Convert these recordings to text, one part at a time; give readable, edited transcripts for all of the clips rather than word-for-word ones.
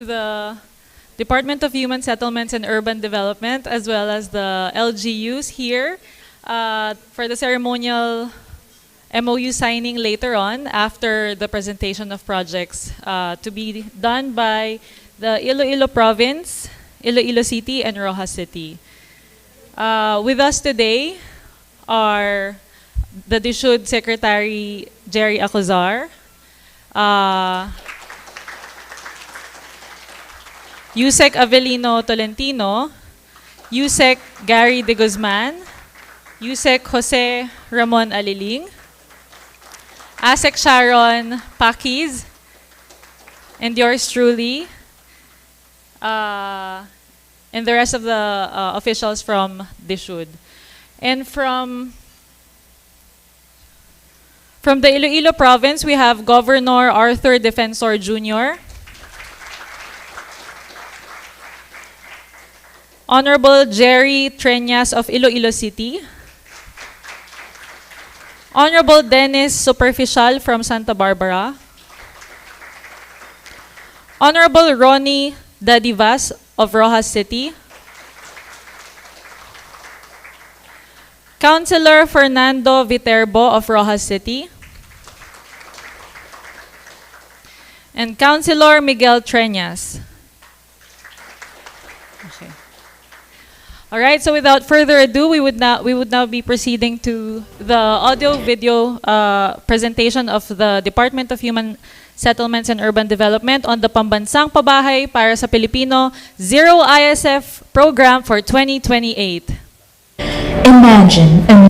The Department of Human Settlements and Urban Development, as well as the LGUs here for the ceremonial MOU signing later on after the presentation of projects to be done by the Iloilo Province, Iloilo City, and Rojas City. With us today are the DHSUD Secretary Jerry Acozar, Yusek Avelino Tolentino, Yusek Gary De Guzman, Yusek Jose Ramon Aliling, Asek Sharon Pakiz, and yours truly, and the rest of the officials from DHSUD. And from the Iloilo Province, we have Governor Arthur Defensor Jr., Honorable Jerry Treñas of Iloilo City, Honorable Dennis Superficial from Santa Barbara, Honorable Ronnie Dadivas of Rojas City, Councilor Fernando Viterbo of Rojas City, and Councilor Miguel Treñas. Okay. All right, so without further ado, we would now be proceeding to the audio-video presentation of the Department of Human Settlements and Urban Development on the Pambansang Pabahay para sa Pilipino Zero ISF Program for 2028. Imagine a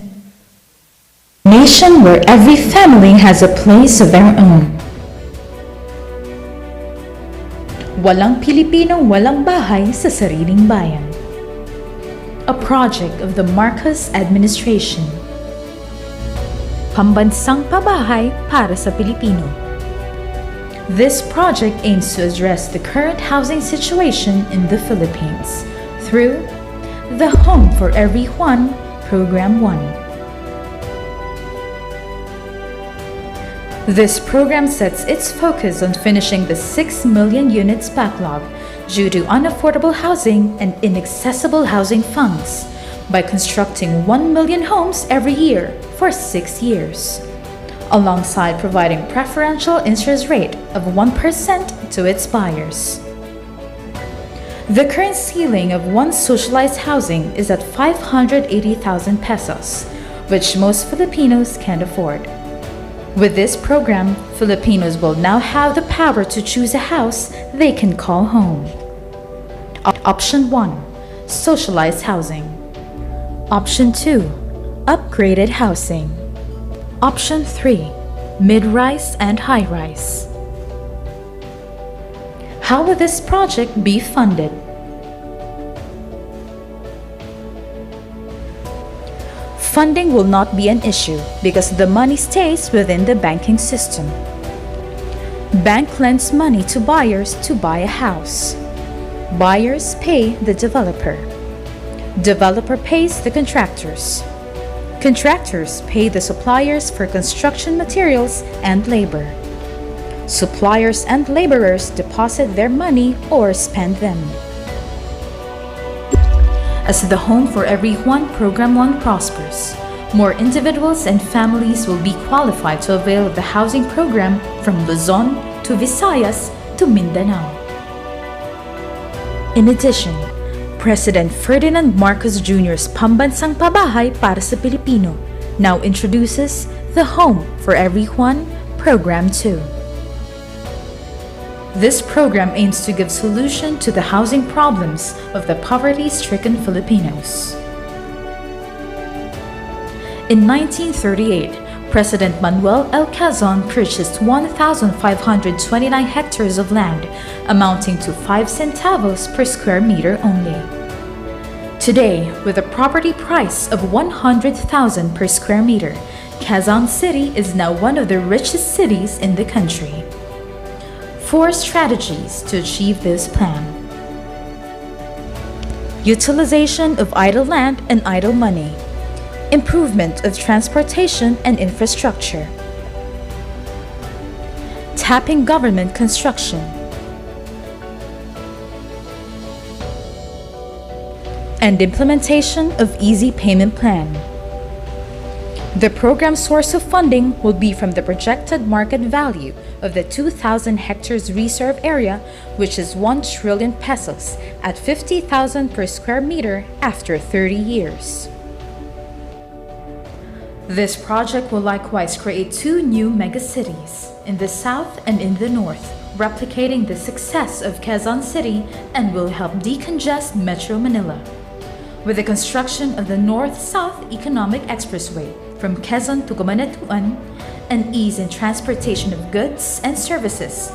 nation where every family has a place of their own. Walang Pilipinong walang bahay sa sariling bayan. A project of the Marcos administration. Pambansang Pabahay para sa Pilipino. This project aims to address the current housing situation in the Philippines through the Home for Everyone, Program 1. This program sets its focus on finishing the 6 million units backlog due to unaffordable housing and inaccessible housing funds by constructing 1 million homes every year for 6 years, alongside providing preferential interest rate of 1% to its buyers. The current ceiling of one socialized housing is at 580,000 pesos, which most Filipinos can't afford. With this program, Filipinos will now have the power to choose a house they can call home. Option 1. Socialized housing. Option 2. Upgraded housing. Option 3. Mid-rise and high-rise. How will this project be funded? Funding will not be an issue because the money stays within the banking system. Bank lends money to buyers to buy a house. Buyers pay the developer. Developer pays the contractors. Contractors pay the suppliers for construction materials and labor. Suppliers and laborers deposit their money or spend them. As the Home for Everyone Program 1 prospers, more individuals and families will be qualified to avail of the housing program from Luzon to Visayas to Mindanao. In addition, President Ferdinand Marcos Jr.'s Pambansang Pabahay para sa Pilipino now introduces the Home for Everyone Program 2. This program aims to give solution to the housing problems of the poverty-stricken Filipinos. In 1938, President Manuel L. Quezon purchased 1,529 hectares of land, amounting to 5 centavos per square meter only. Today, with a property price of 100,000 per square meter, Quezon City is now one of the richest cities in the country. 4 strategies to achieve this plan. Utilization of idle land and idle money. Improvement of transportation and infrastructure. Tapping government construction. and implementation of easy payment plan. The program's source of funding will be from the projected market value of the 2,000 hectares reserve area, which is 1 trillion pesos at 50,000 per square meter after 30 years. This project will likewise create 2 new megacities in the south and in the north, replicating the success of Quezon City, and will help decongest Metro Manila. With the construction of the North-South Economic Expressway from Quezon to Cabanatuan, and ease in transportation of goods and services,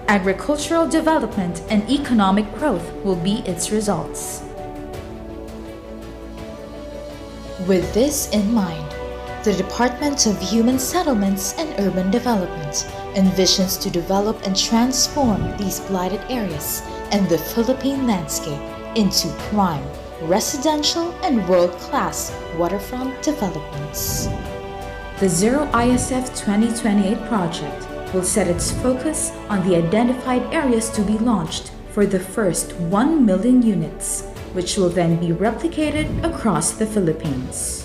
agricultural development and economic growth will be its results. With this in mind, the Department of Human Settlements and Urban Development envisions to develop and transform these blighted areas and the Philippine landscape into prime, residential, and world-class waterfront developments. The Zero ISF 2028 project will set its focus on the identified areas to be launched for the first 1 million units, which will then be replicated across the Philippines.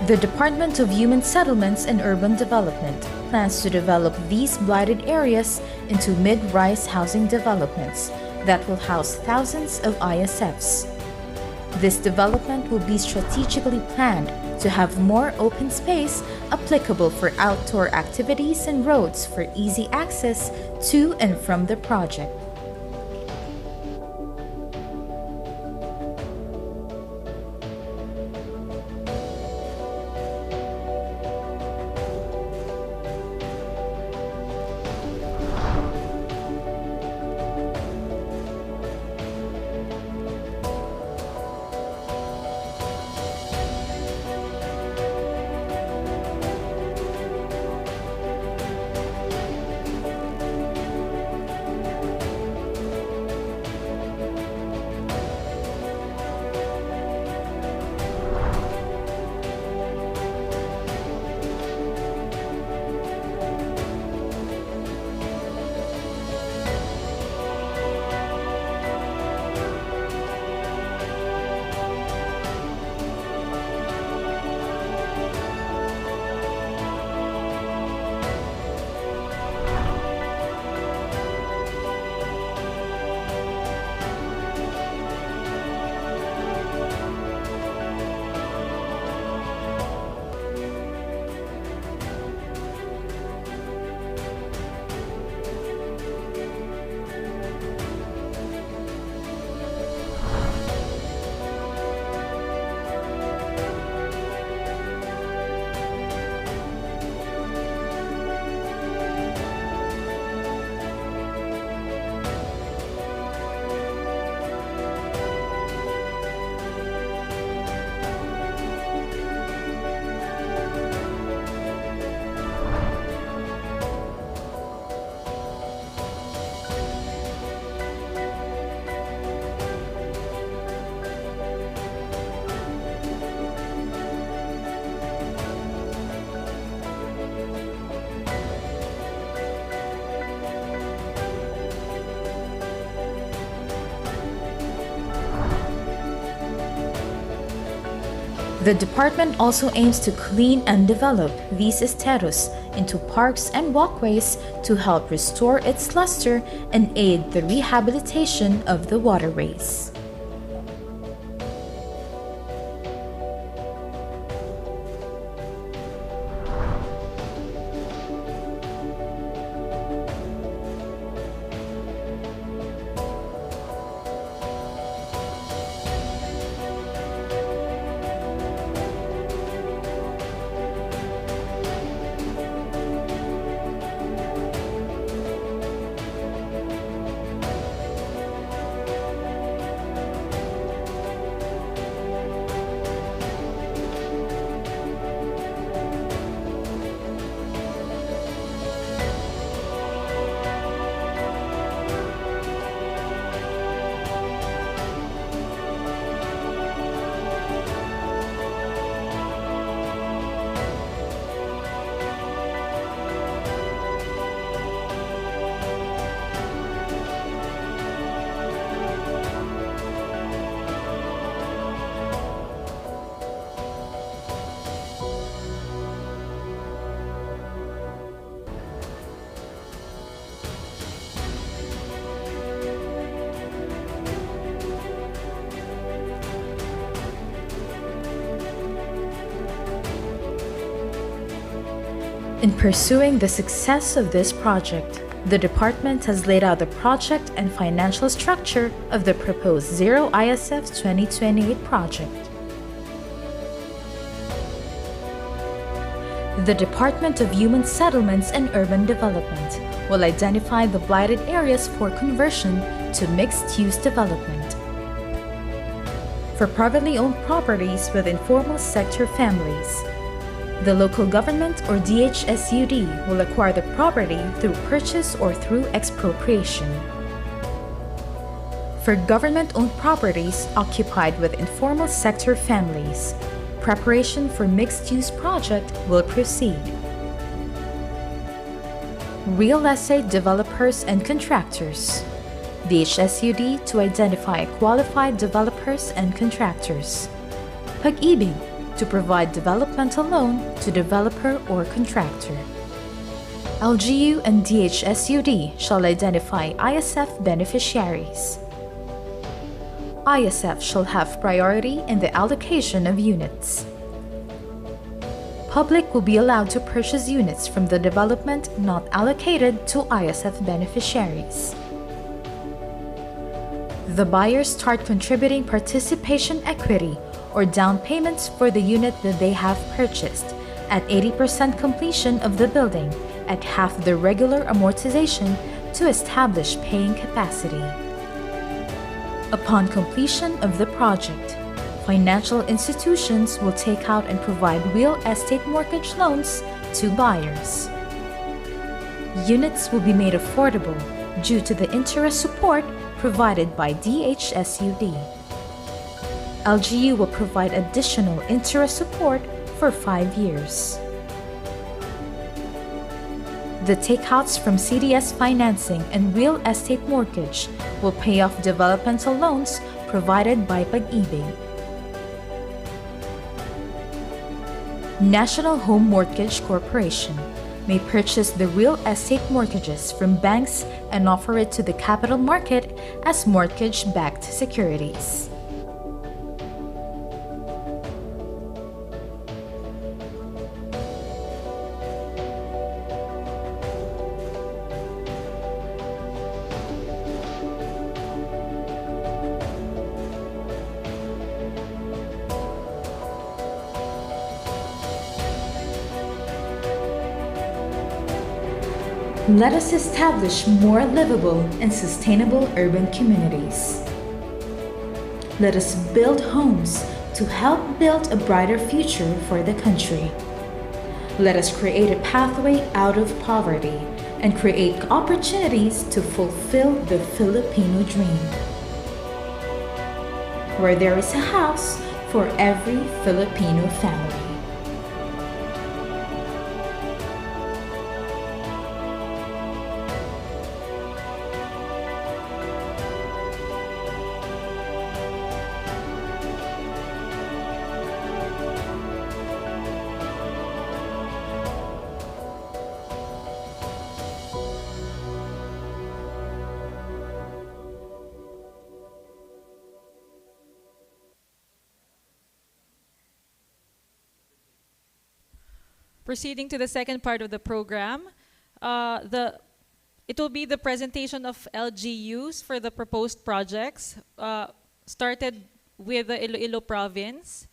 The Department of Human Settlements and Urban Development plans to develop these blighted areas into mid-rise housing developments that will house thousands of ISFs. This development will be strategically planned to have more open space applicable for outdoor activities and roads for easy access to and from the project. The department also aims to clean and develop these esteros into parks and walkways to help restore its luster and aid the rehabilitation of the waterways. In pursuing the success of this project, the department has laid out the project and financial structure of the proposed Zero ISF 2028 project. The Department of Human Settlements and Urban Development will identify the blighted areas for conversion to mixed-use development. For privately owned properties with informal sector families, the local government or DHSUD will acquire the property through purchase or through expropriation. For government-owned properties occupied with informal sector families, preparation for mixed-use project will proceed. Real estate developers and contractors. DHSUD to identify qualified developers and contractors. Pag-ibig to provide developmental loan to developer or contractor. LGU and DHSUD shall identify ISF beneficiaries. ISF shall have priority in the allocation of units. Public will be allowed to purchase units from the development not allocated to ISF beneficiaries. The buyers start contributing participation equity or down payments for the unit that they have purchased at 80% completion of the building at half the regular amortization to establish paying capacity. Upon completion of the project, financial institutions will take out and provide real estate mortgage loans to buyers. Units will be made affordable due to the interest support provided by DHSUD. LGU will provide additional interest support for 5 years. The takeouts from CDS financing and real estate mortgage will pay off developmental loans provided by Pag-ibig. National Home Mortgage Corporation may purchase the real estate mortgages from banks and offer it to the capital market as mortgage-backed securities. Let us establish more livable and sustainable urban communities. Let us build homes to help build a brighter future for the country. Let us create a pathway out of poverty and create opportunities to fulfill the Filipino dream. Where there is a house for every Filipino family. Proceeding to the second part of the program, it will be the presentation of LGUs for the proposed projects, started with the Iloilo Province,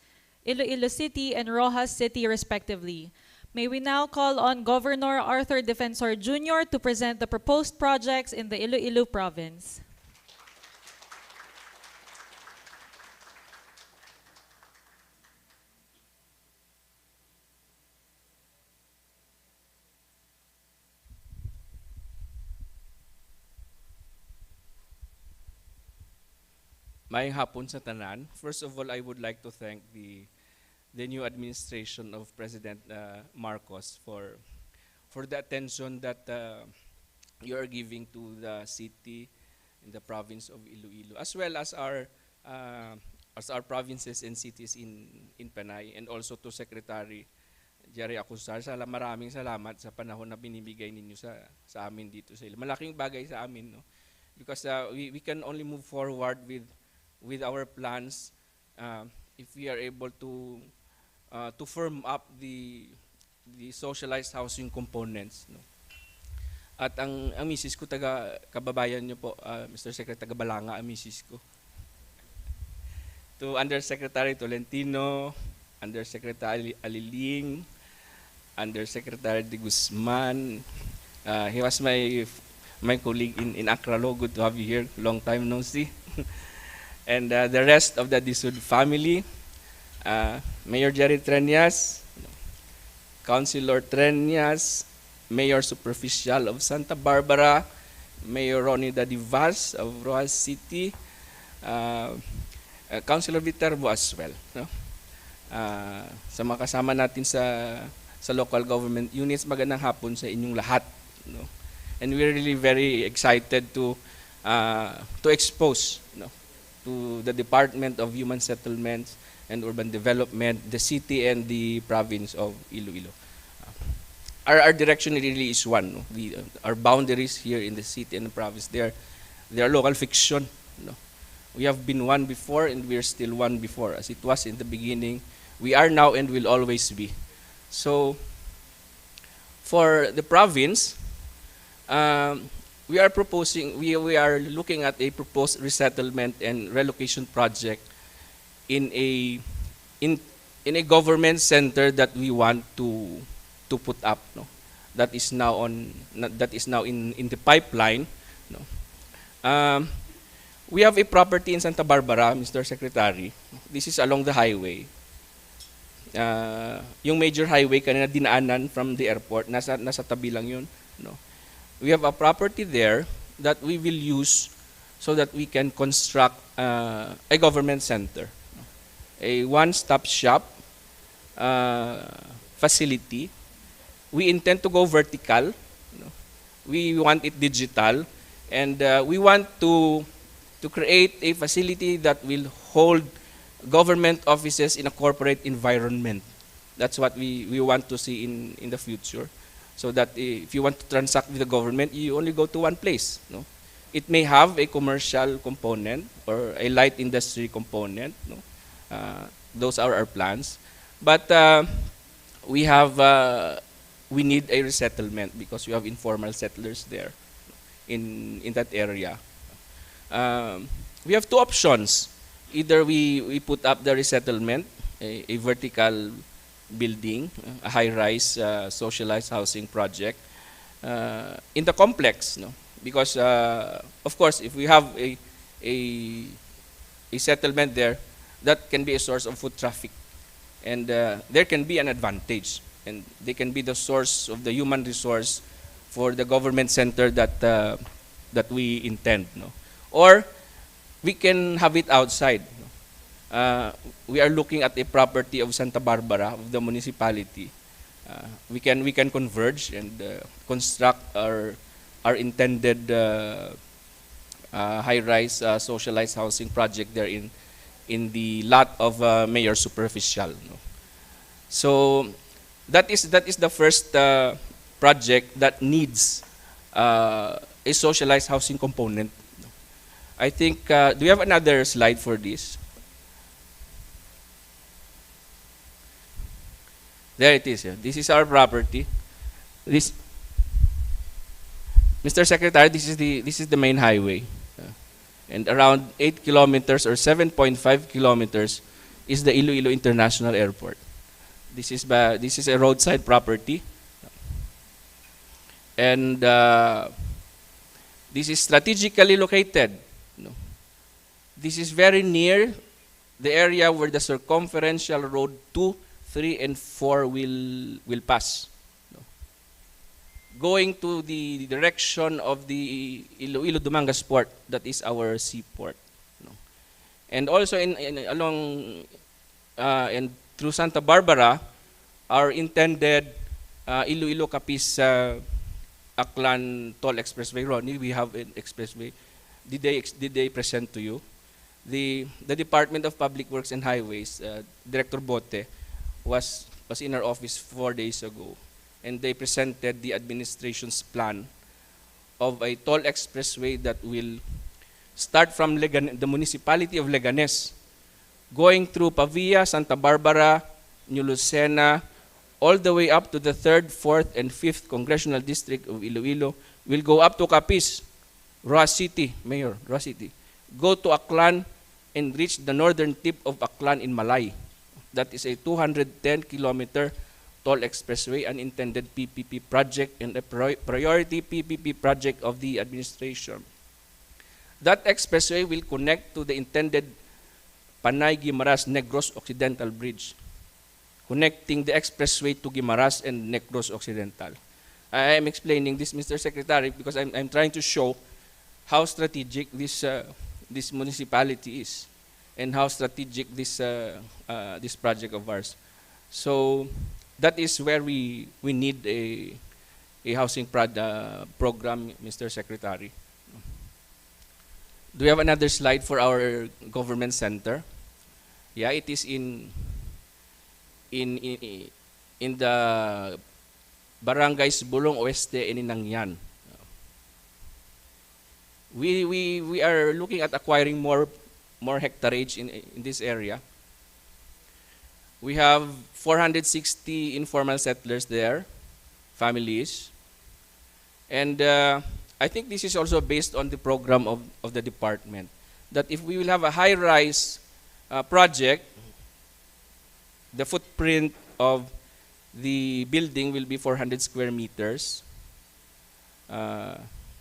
Iloilo City, and Rojas City, respectively. May we now call on Governor Arthur Defensor Jr. to present the proposed projects in the Iloilo Province. Maayong hapon sa tanan. First of all, I would like to thank the new administration of President Marcos for the attention that you are giving to the city in the province of Iloilo, as well as our provinces and cities in Panay, and also to Secretary Jerry Acusar. Maraming salamat sa panahon na binibigay ninyo sa amin dito sa Iloilo. Malaking bagay sa amin, no? Because we can only move forward with our plans if we are able to firm up the the socialized housing components. No? At ang misis ko, kababayan niyo po, Mr. Secretary, taga Balanga ang misis ko. To Undersecretary Tolentino, Undersecretary Aliling, Undersecretary De Guzman. He was my colleague in Accra Law. Good to have you here. Long time no see. And the rest of the DHSUD family, Mayor Jerry Treñas, Councilor Treñas, Mayor Superficial of Santa Barbara, Mayor Ronnie Dadivas of Iloilo City, Councilor Viterbo as well. No? Sa mga kasama natin sa local government units, magandang hapon sa inyong lahat. No? And we're really very excited to expose, no, to the Department of Human Settlements and Urban Development, the city and the province of Iloilo. Our direction really is one. No? Our boundaries here in the city and the province, they are local fiction. No? We have been one before and we are still one before. As it was in the beginning, we are now and will always be. So, for the province, we are looking at a proposed resettlement and relocation project in a government center that we want to put up, no? That is now in the pipeline, no? We have a property in Santa Barbara, Mr. Secretary. This is along the highway. Yung major highway kanina dinaanan from the airport, nasa tabi lang yun, no? We have a property there that we will use so that we can construct a government center, a one-stop shop facility. We intend to go vertical. No? We want it digital, and we want to create a facility that will hold government offices in a corporate environment. That's what we want to see in the future. So that if you want to transact with the government, you only go to one place. No? It may have a commercial component or a light industry component. No? Those are our plans. But we need a resettlement because we have informal settlers there in that area. We have two options. Either we put up the resettlement, a vertical building, a high-rise socialized housing project in the complex, no? Because of course, if we have a settlement there, that can be a source of foot traffic, and there can be an advantage, and they can be the source of the human resource for the government center that we intend, no? Or we can have it outside. We are looking at a property of Santa Barbara, of the municipality. We can converge and construct our intended high-rise socialized housing project there in the lot of Mayor Superficial. No? So that is the first project that needs a socialized housing component. I think, do we have another slide for this? There it is. Yeah. This is our property. This, Mr. Secretary, this is the main highway, and around 8 kilometers or 7.5 kilometers is the Iloilo International Airport. This is a roadside property, and this is strategically located. No. This is very near the area where the circumferential road 2, 3, and 4 will pass. No. Going to the direction of the Iloilo Dumangas port, that is our seaport. No. And also along and through Santa Barbara, our intended Iloilo Capiz Aklan Toll Expressway. Ronnie, we have an expressway. Did they present to you? The Department of Public Works and Highways, Director Bote, was in our office 4 days ago, and they presented the administration's plan of a toll expressway that will start from the municipality of Leganes, going through Pavia, Santa Barbara, New Lucena, all the way up to the 3rd, 4th, and 5th Congressional District of Iloilo, will go up to Capiz, Roa City, Mayor, Roa City, go to Aklan, and reach the northern tip of Aklan in Malay. That is a 210-kilometer toll expressway, an intended PPP project and a priority PPP project of the administration. That expressway will connect to the intended Panay-Guimaras-Negros Occidental Bridge, connecting the expressway to Guimaras and Negros Occidental. I am explaining this, Mr. Secretary, because I'm trying to show how strategic this municipality is and how strategic this project of ours. So that is where we need a housing program, Mr. Secretary. Do we have another slide for our government center? Yeah, it is in the barangays Bulong Oeste and Inangyan. We are looking at acquiring more hectareage in this area. We have 460 informal settlers there, families, and I think this is also based on the program of the department, that if we will have a high-rise project, the footprint of the building will be 400 square meters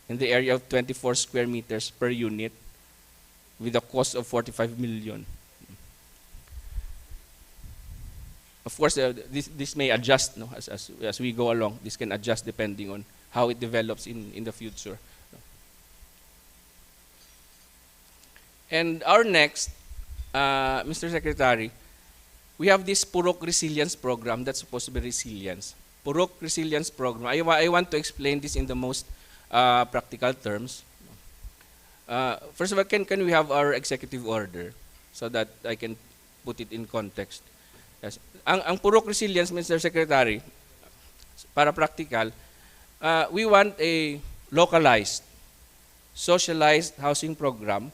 in the area of 24 square meters per unit with a cost of 45 million. Of course, this may adjust, no, as we go along. This can adjust depending on how it develops in the future. And our next, Mr. Secretary, we have this Purok Resilience Program that's supposed to be resilience. Purok Resilience Program. I want to explain this in the most practical terms. First of all, can we have our executive order so that I can put it in context? Yes. Ang Purok Resilience, Mr. Secretary, para practical, we want a localized, socialized housing program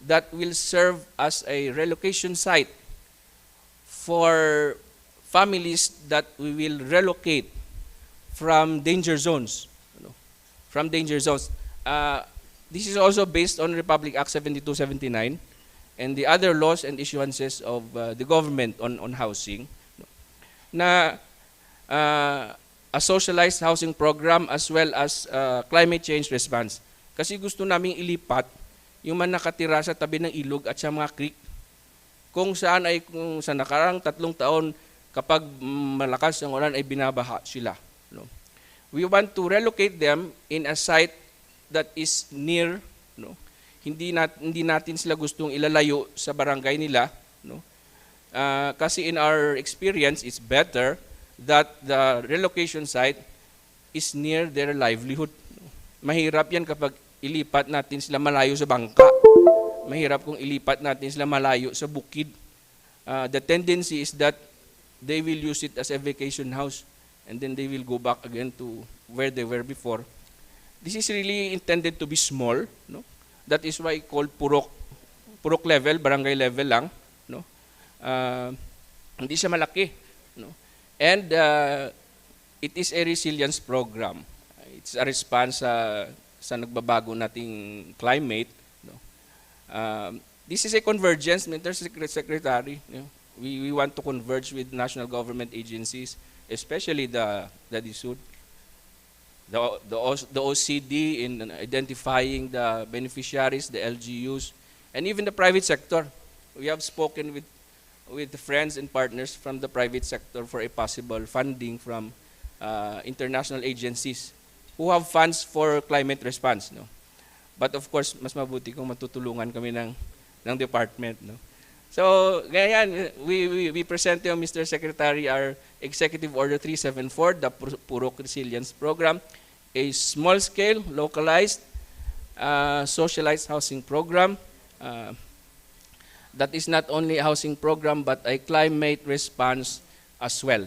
that will serve as a relocation site for families that we will relocate from danger zones. From danger zones. This is also based on Republic Act 7279 and the other laws and issuances of the government on housing, na a socialized housing program as well as climate change response. Kasi gusto naming ilipat yung mga nakatira sa tabi ng ilog at sa mga creek, kung sa nakarang 3 taon kapag malakas ang ulan ay binabaha sila. No? We want to relocate them in a site that is near, no? Hindi natin sila gustong ilalayo sa barangay nila, no? Kasi in our experience, it's better that the relocation site is near their livelihood. Mahirap yan kapag ilipat natin sila malayo sa bangka. Mahirap kung ilipat natin sila malayo sa bukid. The tendency is that they will use it as a vacation house and then they will go back again to where they were before. This is really intended to be small, no? That is why I call purok level, barangay level lang, no? Hindi siya malaki, no? And it is a resilience program. It's a response sa nagbabago nating climate, no? This is a convergence, Mr. Secretary. You know, we want to converge with national government agencies, especially the DHSUD, the OCD in identifying the beneficiaries, the LGUs, and even the private sector. We have spoken with the friends and partners from the private sector for a possible funding from international agencies who have funds for climate response. No? But of course, mas mabuti kung matutulungan kami ng department. No? So, ganyan, we present to you, Mr. Secretary, our Executive Order 374, the Purok Resilience Program, a small-scale, localized, socialized housing program that is not only a housing program but a climate response as well.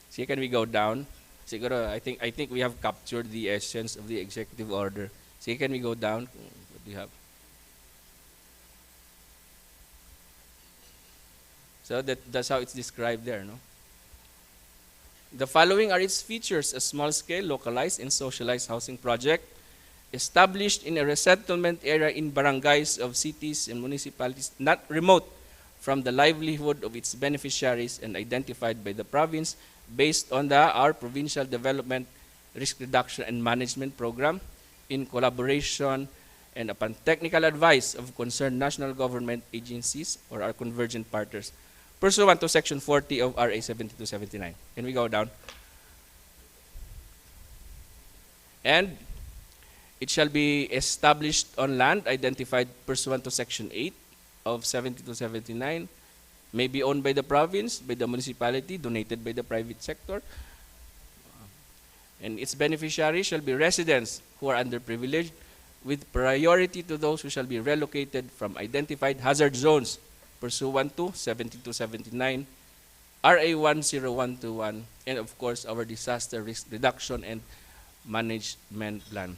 See, can we go down? Siguro, I think we have captured the essence of the executive order. See, can we go down? What do you have? So that's how it's described there, no? The following are its features: a small-scale, localized, and socialized housing project established in a resettlement area in barangays of cities and municipalities not remote from the livelihood of its beneficiaries and identified by the province based on our Provincial Development Risk Reduction and Management Program in collaboration and upon technical advice of concerned national government agencies or our convergent partners, pursuant to Section 40 of RA 7279. Can we go down? And it shall be established on land identified pursuant to Section 8 of 7279, may be owned by the province, by the municipality, donated by the private sector, and its beneficiaries shall be residents who are underprivileged, with priority to those who shall be relocated from identified hazard zones pursuant to 7279, RA 10121, and of course our disaster risk reduction and management plan.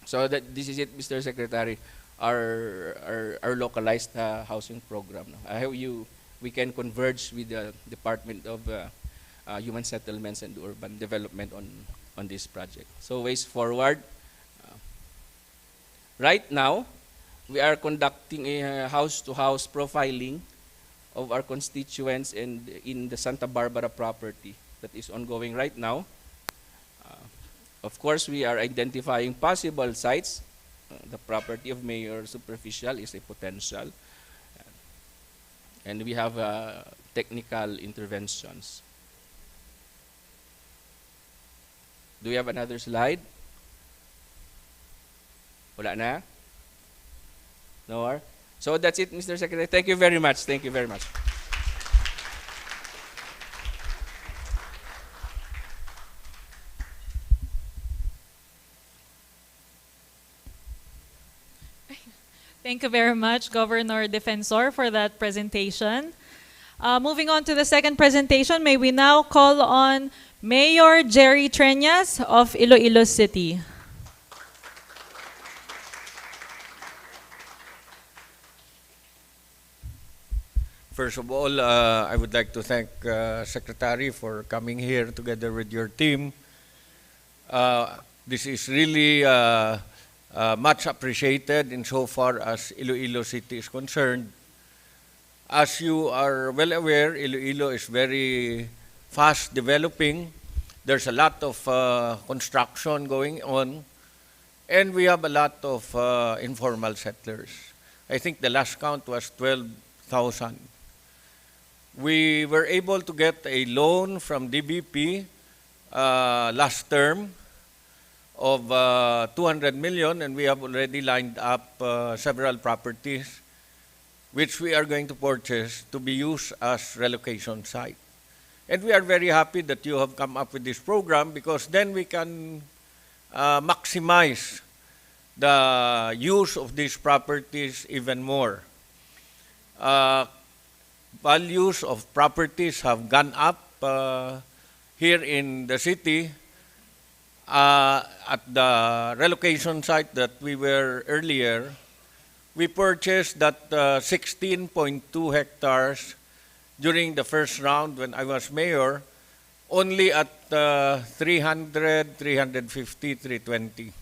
So this is it, Mr. Secretary, our localized housing program. I hope we can converge with the Department of Human Settlements and Urban Development on this project. So ways forward. Right now, we are conducting a house-to-house profiling of our constituents and in the Santa Barbara property that is ongoing right now. Of course, we are identifying possible sites. The property of Mayor Superficial is a potential. And we have technical interventions. Do we have another slide? Wala na? No more? So that's it, Mr. Secretary. Thank you very much. Thank you very much. Thank you very much, Governor Defensor, for that presentation. Moving on to the second presentation, may we now call on Mayor Jerry Treñas of Iloilo City. First of all, I would like to thank Secretary for coming here together with your team. This is really much appreciated insofar as Iloilo City is concerned. As you are well aware, Iloilo is very fast developing. There's a lot of construction going on, and we have a lot of informal settlers. I think the last count was 12,000. We were able to get a loan from DBP last term of 200 million, and we have already lined up several properties which we are going to purchase to be used as relocation site. And we are very happy that you have come up with this program, because then we can maximize the use of these properties even more. Values of properties have gone up here in the city. At the relocation site that we were earlier, we purchased that 16.2 hectares during the first round when I was mayor, only at 300, 350, 320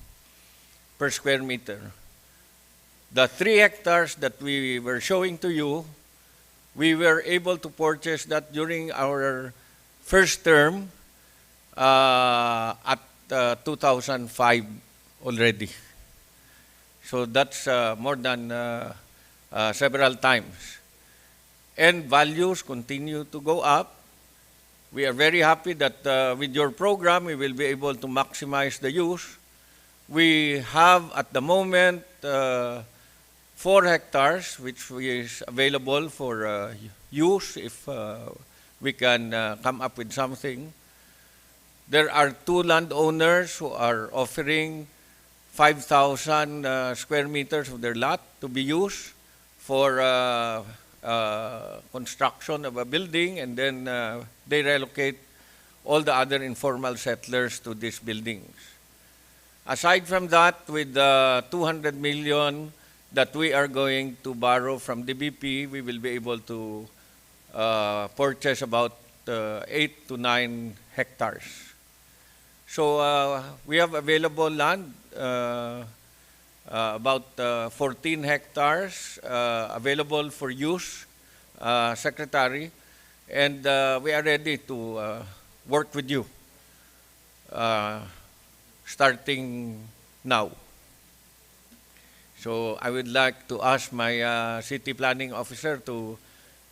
per square meter. The 3 hectares that we were showing to you, we were able to purchase that during our first term at 2005 already. So that's more than several times. And values continue to go up. We are very happy that with your program, we will be able to maximize the use. We have at the moment 4 hectares, which is available for use if we can come up with something. There are 2 landowners who are offering 5,000 square meters of their lot to be used for construction of a building, and then they relocate all the other informal settlers to these buildings. Aside from that, with the 200 million that we are going to borrow from DBP, we will be able to purchase about 8 to 9 hectares. So we have available land, about 14 hectares available for use, Secretary, and we are ready to work with you starting now. So I would like to ask my city planning officer to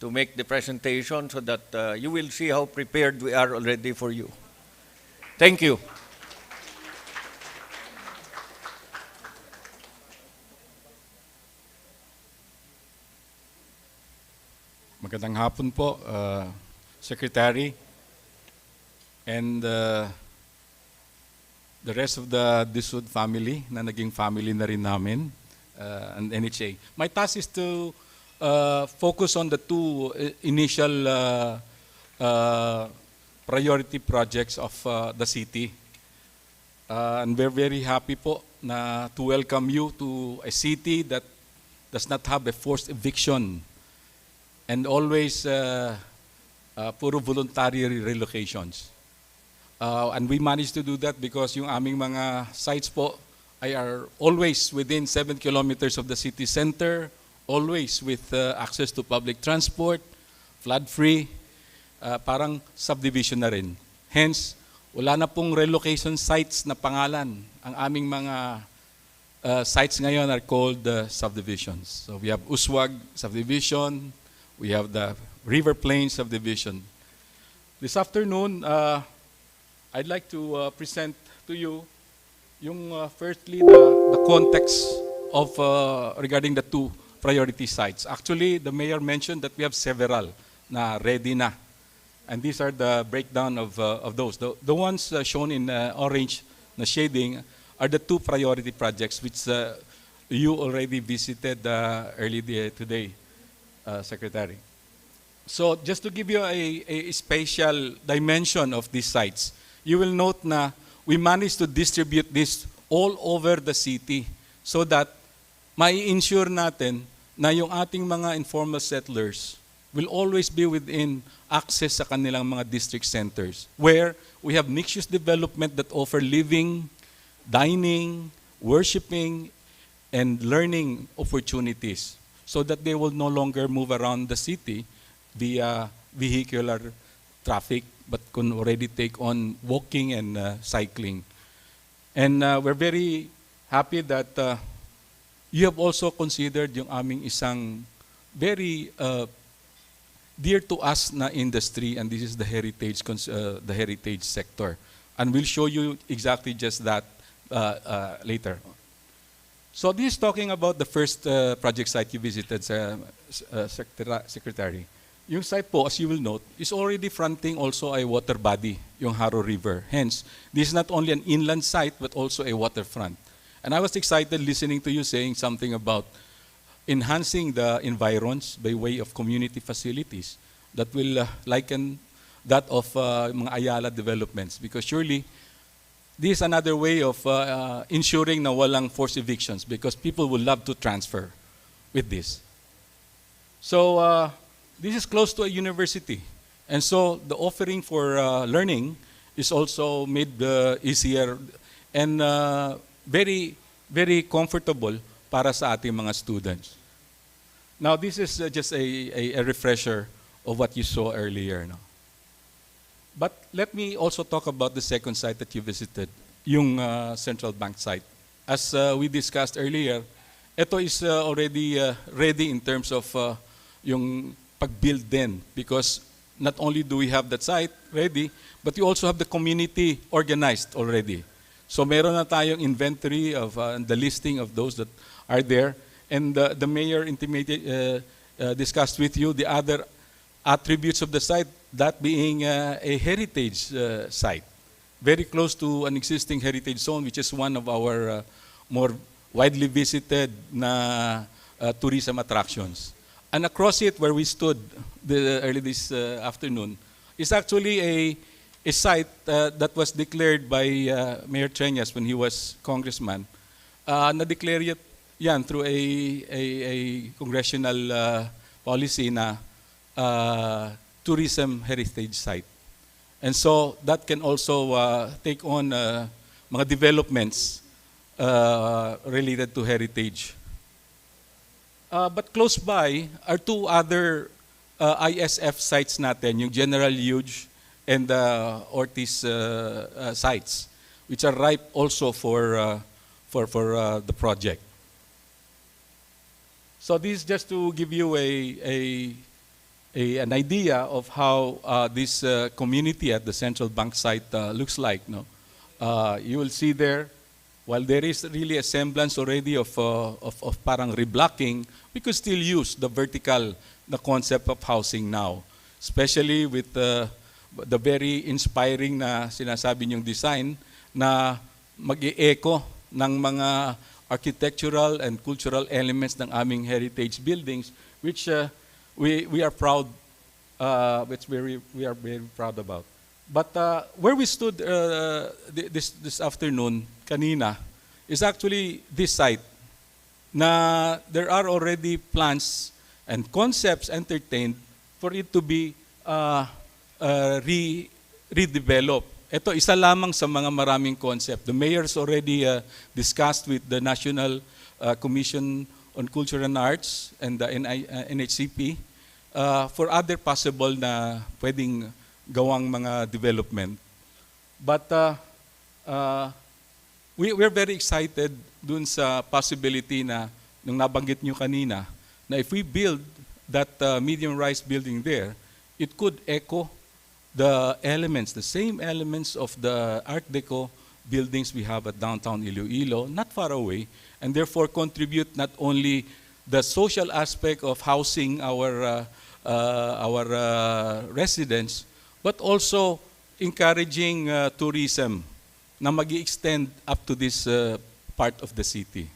make the presentation so that you will see how prepared we are already for you. Thank you. Magandang hapon po, Secretary, and the rest of the DHSUD family na naging family na rin namin, and NHA. My task is to focus on the two initial priority projects of the city. And we're very happy po na to welcome you to a city that does not have a forced eviction and always puro voluntary relocations. And we managed to do that because yung aming mga sites po ay are always within 7 kilometers of the city center, always with access to public transport, flood-free, parang subdivision na rin. Hence, wala na pong relocation sites na pangalan. Ang aming mga sites ngayon are called subdivisions. So we have Uswag subdivision, we have the River Plains subdivision. This afternoon, I'd like to present to you yung firstly the context of regarding the two priority sites. Actually, the mayor mentioned that we have several na ready na. And these are the breakdown of those. The ones shown in orange na shading are the two priority projects which you already visited early today, Secretary. So just to give you a spatial dimension of these sites, you will note na we managed to distribute this all over the city so that mai-ensure natin na yung ating mga informal settlers will always be within access sa kanilang mga district centers where we have mixed-use development that offer living, dining, worshiping, and learning opportunities so that they will no longer move around the city via vehicular traffic but can already take on walking and cycling. And we're very happy that you have also considered yung aming isang very dear to us na industry, and this is the heritage sector. And we'll show you exactly just that later. So this is talking about the first project site you visited, Secretary. Yung site po, as you will note, is already fronting also a water body, yung Haro River. Hence, this is not only an inland site, but also a waterfront. And I was excited listening to you saying something about enhancing the environs by way of community facilities that will liken that of mga Ayala developments. Because surely, this is another way of ensuring na walang forced evictions because people will love to transfer with this. So, this is close to a university. And so the offering for learning is also made easier and very, very comfortable para sa ating mga students. Now, this is just a refresher of what you saw earlier. No? But let me also talk about the second site that you visited, yung Central Bank site. As we discussed earlier, ito is already ready in terms of yung pag-build din because not only do we have that site ready, but you also have the community organized already. So meron na tayong inventory of the listing of those that are there. And the mayor discussed with you the other attributes of the site, that being a heritage site, very close to an existing heritage zone, which is one of our more widely visited na tourism attractions. And across it, where we stood early this afternoon, is actually a site that was declared by Mayor Treñas when he was congressman. Na-declare yan through a congressional policy na tourism heritage site. And so that can also take on mga developments related to heritage. But close by are two other ISF sites natin, yung General Huge and the Ortiz sites, which are ripe also for the project. So this is just to give you an idea of how this community at the Central Bank site looks like. No? You will see there, while there is really a semblance already of parang reblocking, we could still use the concept of housing now, especially with the very inspiring na sinasabi niyong design na mag-e-echo ng mga architectural and cultural elements ng aming heritage buildings, which we are proud, we are very proud about. But where we stood this afternoon, kanina, is actually this site. Na there are already plans and concepts entertained for it to be redeveloped. Ito, isa lamang sa mga maraming concept. The mayor's already discussed with the National Commission on Culture and Arts and the NHCP for other possible na pwedeng gawang mga development. But we're very excited dun sa possibility na, nung nabanggit nyo kanina, na if we build that medium-rise building there, it could echo the elements, the same elements of the Art Deco buildings we have at downtown Iloilo, not far away, and therefore contribute not only the social aspect of housing our residents, but also encouraging tourism na mag-i-extend up to this part of the city.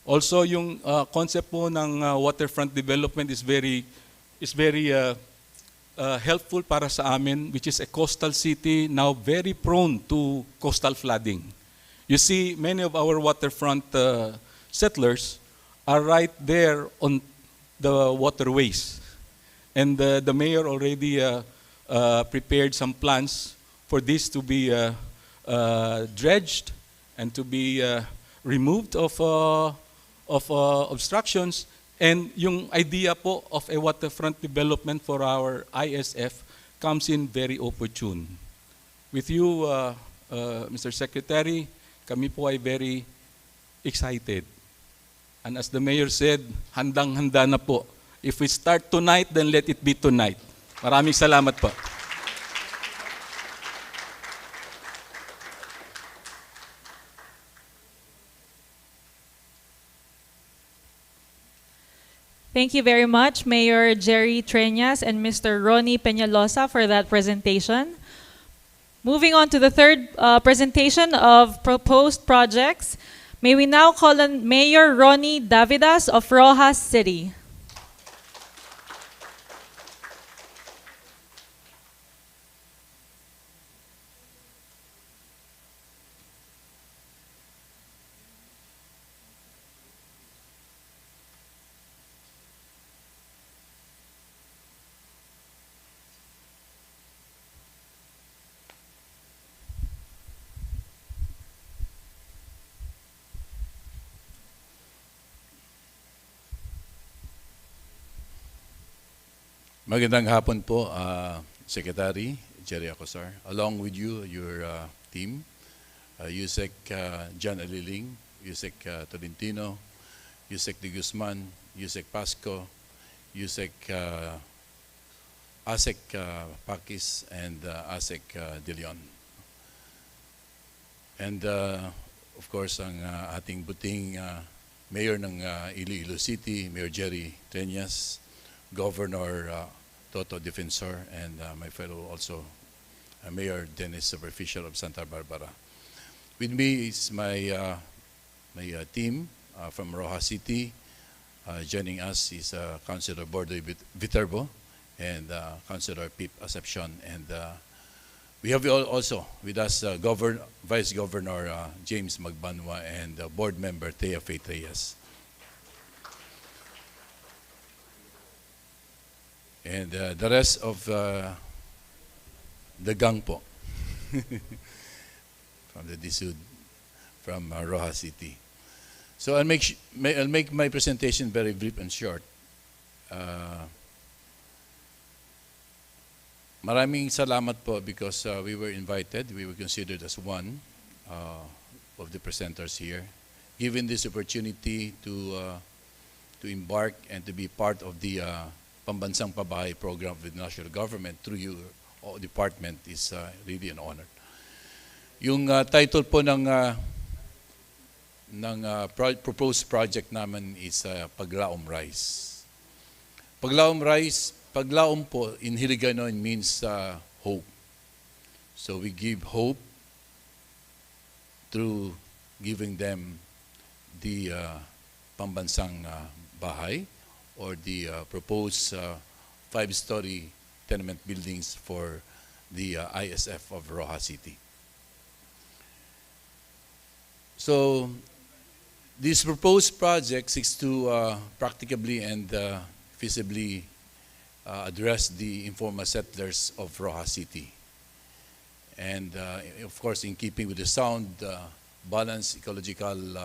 Also, yung concept po ng waterfront development is very helpful para sa amin, which is a coastal city now very prone to coastal flooding. You see, many of our waterfront settlers are right there on the waterways. And the mayor already prepared some plans for this to be dredged and to be removed of obstructions. And yung idea po of a waterfront development for our ISF comes in very opportune. With you, Mr. Secretary, kami po ay very excited. And as the mayor said, handang-handa na po. If we start tonight, then let it be tonight. Maraming salamat po. Thank you very much, Mayor Jerry Treñas and Mr. Ronnie Peñalosa for that presentation. Moving on to the third presentation of proposed projects, may we now call on Mayor Ronnie Davidas of Rojas City. Magandang hapon po, Secretary Jerry Acosar. Along with you, your team, Yusek John Aliling, Yusek Tolentino, Yusek De Guzman, Yusek Pasco, Yusek Asek Pakis, and Asek De Leon. And of course, ang ating buting Mayor ng Iloilo City, Mayor Jerry Treñas, Governor Toto Defensor, and my fellow also Mayor Dennis Superficial of Santa Barbara. With me is my team from Rojas City. Joining us is Councilor Bordoy Viterbo and Councilor Pip Ascepcion. And we have also with us Vice Governor James Magbanwa and Board Member Thea Faith Reyes. And the rest of the gang po from the DHSUD, from Rojas City. So I'll make my presentation very brief and short. Maraming salamat po because we were invited, we were considered as one of the presenters here. Given this opportunity to embark and to be part of the Pambansang Pabahay program with the national government through your department is really an honor. Yung title po ng proposed project naman is Paglaom Rice. Paglaom po in Hiligaynon means hope. So we give hope through giving them the Pambansang Bahay or the proposed 5-story tenement buildings for the ISF of Rojas City. So this proposed project seeks to practicably and feasibly address the informal settlers of Rojas City. And of course, in keeping with the sound, balanced ecological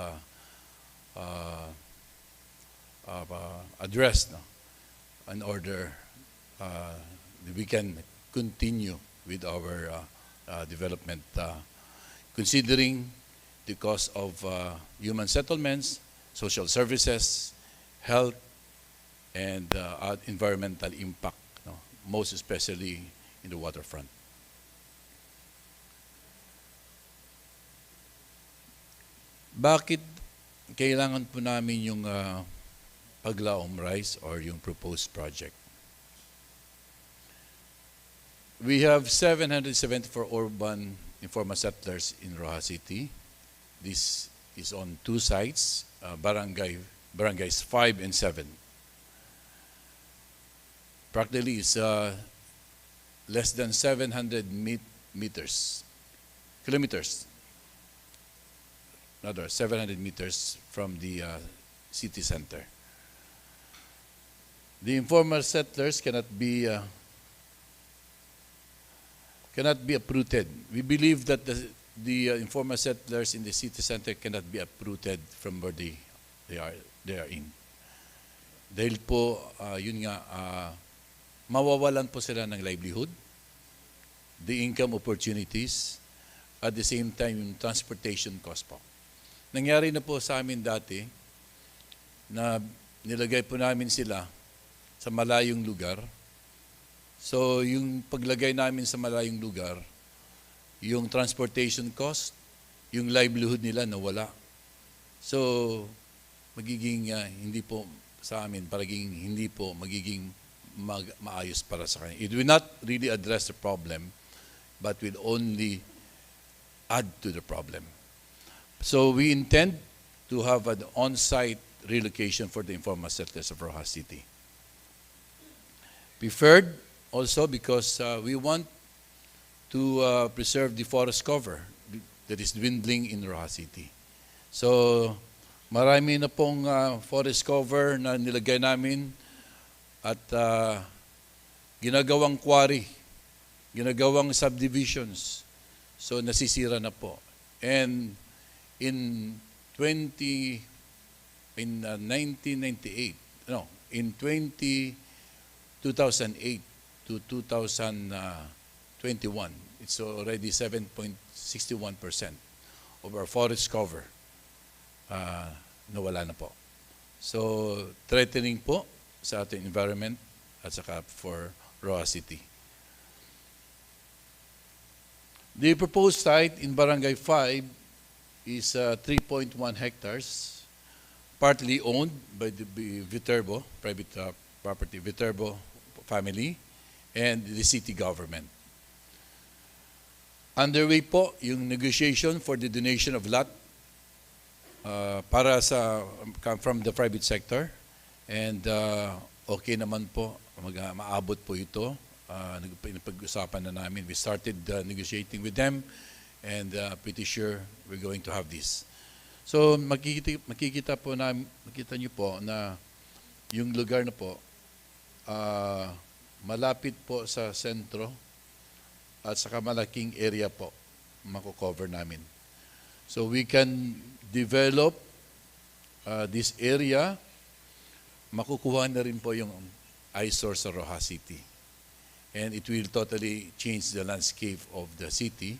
address, in order that we can continue with our development, considering the cost of human settlements, social services, health, and environmental impact, most especially in the waterfront. Bakit kailangan po namin yung Paglaom Rice or yung proposed project? We have 774 urban informal settlers in Rojas City. This is on 2 sites, barangays 5 and 7. Practically it's less than 700 kilometers, rather 700 meters from the city center. The informal settlers cannot be uprooted. We believe that the informal settlers in the city center cannot be uprooted from where they are in. Dahil po, yun nga, mawawalan po sila ng livelihood, the income opportunities, at the same time yung transportation cost po. Nangyari na po sa amin dati na nilagay po namin sila sa malayong lugar. So yung paglagay namin sa malayong lugar, yung transportation cost, yung livelihood nila nawala. So magiging hindi po sa amin, paraging hindi po magiging maayos para sa kanya. It will not really address the problem, but will only add to the problem. So we intend to have an on-site relocation for the informal settlers of Rojas City. Preferred also because we want to preserve the forest cover that is dwindling in Rojas City. So marami na pong forest cover na nilagay namin at ginagawang quarry, ginagawang subdivisions. So nasisira na po. And in 2008, 2008 to 2021, it's already 7.61% of our forest cover nawala na po. So threatening po sa ating environment at saka for Rojas City. The proposed site in Barangay 5 is 3.1 hectares, partly owned by the Viterbo, private property, Viterbo family, and the city government. Underway po yung negotiation for the donation of lot para from the private sector, and okay naman po, maabot po ito. Pag-usapan na namin. We started negotiating with them, and pretty sure we're going to have this. So makikita po na, makita niyo po na yung lugar na po malapit po sa sentro at saka malaking area po mako-cover namin. So we can develop this area, makukuha na rin po yung eyesore sa Rojas City. And it will totally change the landscape of the city,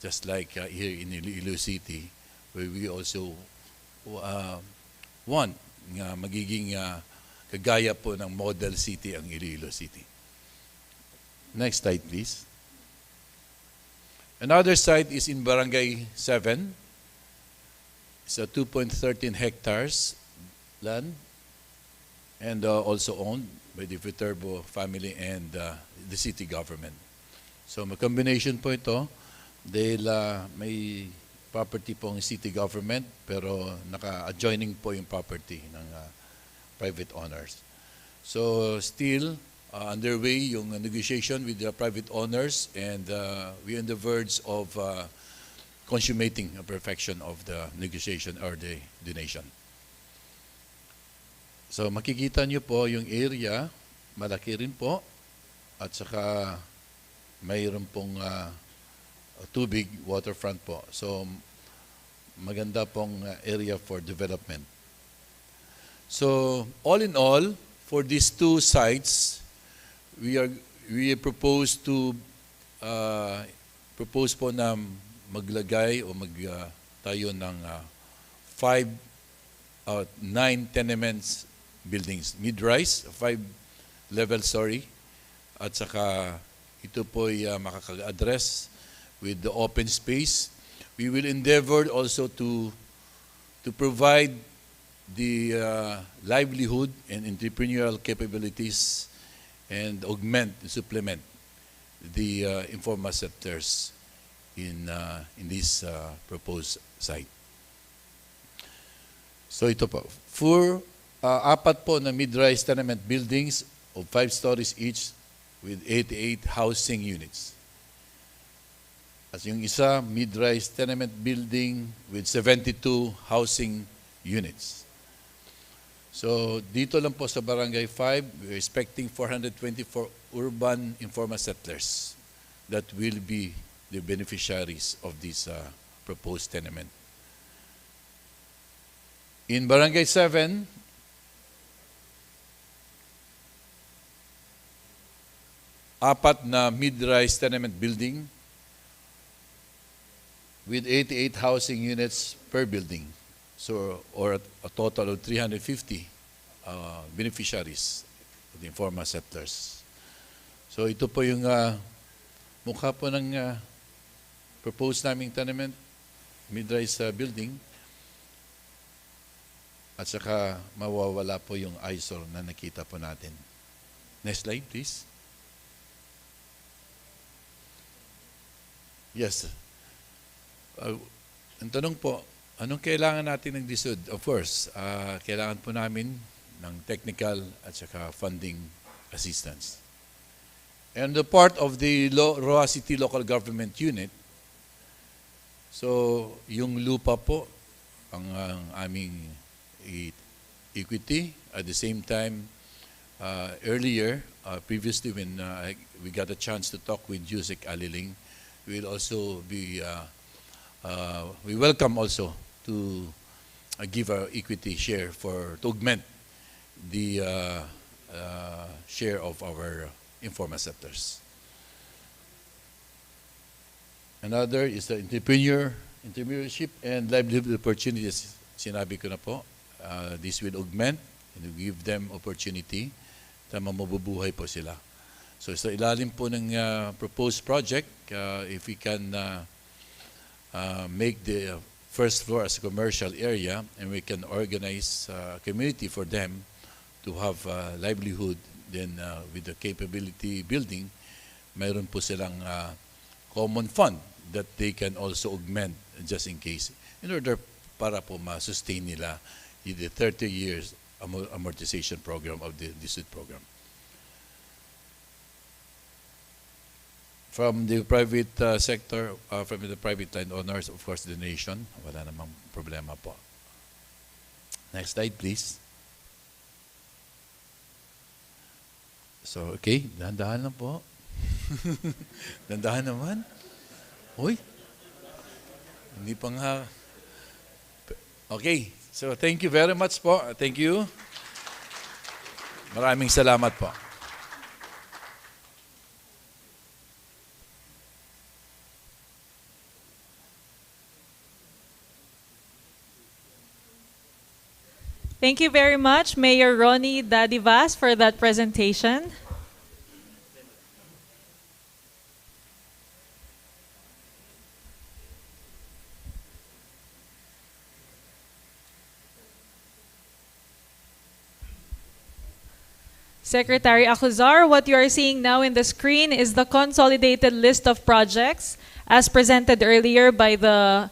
just like here in Iloilo City, where we also want nga magiging kagaya po ng model city ang Iloilo City. Next slide, please. Another site is in Barangay 7. It's a 2.13 hectares land and also owned by the Viterbo family and the city government. So may combination po ito dahil may property po ang city government pero naka-adjoining po yung property ng private owners. So still underway yung negotiation with the private owners and we're on the verge of consummating a perfection of the negotiation or the donation. So makikita nyo po yung area, malaki rin po at saka mayroon pong tubig, waterfront po. So maganda pong area for development. So all in all, for these two sites, we propose po na maglagay o magtayo ng 9 tenements buildings, mid-rise, 5 level, at saka ito po ay makaka-address with the open space. We will endeavor also to provide the livelihood and entrepreneurial capabilities and augment and supplement the informal sectors in this proposed site. So ito po, apat po na mid-rise tenement buildings of 5 stories each with 88 housing units. At yung isa, mid-rise tenement building with 72 housing units. So dito lang po sa Barangay 5, we're expecting 424 urban informal settlers that will be the beneficiaries of this proposed tenement. In Barangay 7, apat na mid-rise tenement building with 88 housing units per building. So, or a total of 350 beneficiaries of the informal settlers. So ito po yung mukha po ng proposed naming tenement, mid-rise building. At saka mawawala po yung eyesore na nakita po natin. Next slide, please. Yes. Ang tanong po, anong kailangan natin ng DHSUD? Of course, kailangan po namin ng technical at saka funding assistance. And the part of the Rojas City Local Government Unit, so yung lupa po ang aming equity. At the same time, earlier, previously when we got a chance to talk with Yusek Aliling, we'll also be, we welcome also to give our equity share to augment the share of our informal sectors. Another is the entrepreneurship and livelihood opportunities. Sinabi ko na po, this will augment and give them opportunity na mabubuhay po sila. So sa ilalim po ng proposed project, if we can make the first floor as a commercial area and we can organize a community for them to have livelihood, then with the capability building, mayroon po silang common fund that they can also augment just in case in order para po ma-sustain nila the 30 years amortization program of the DHSUD program. From the private sector, from the private landowners, of course, the nation, wala namang problema po. Next slide, please. So, okay, dahan-dahan lang po. Dahan-dahan naman. Uy, hindi pa nga. Okay, so thank you very much po. Thank you. Maraming salamat po. Thank you very much, Mayor Ronnie Dadivas, for that presentation. Secretary Acuzar, what you are seeing now in the screen is the consolidated list of projects as presented earlier by the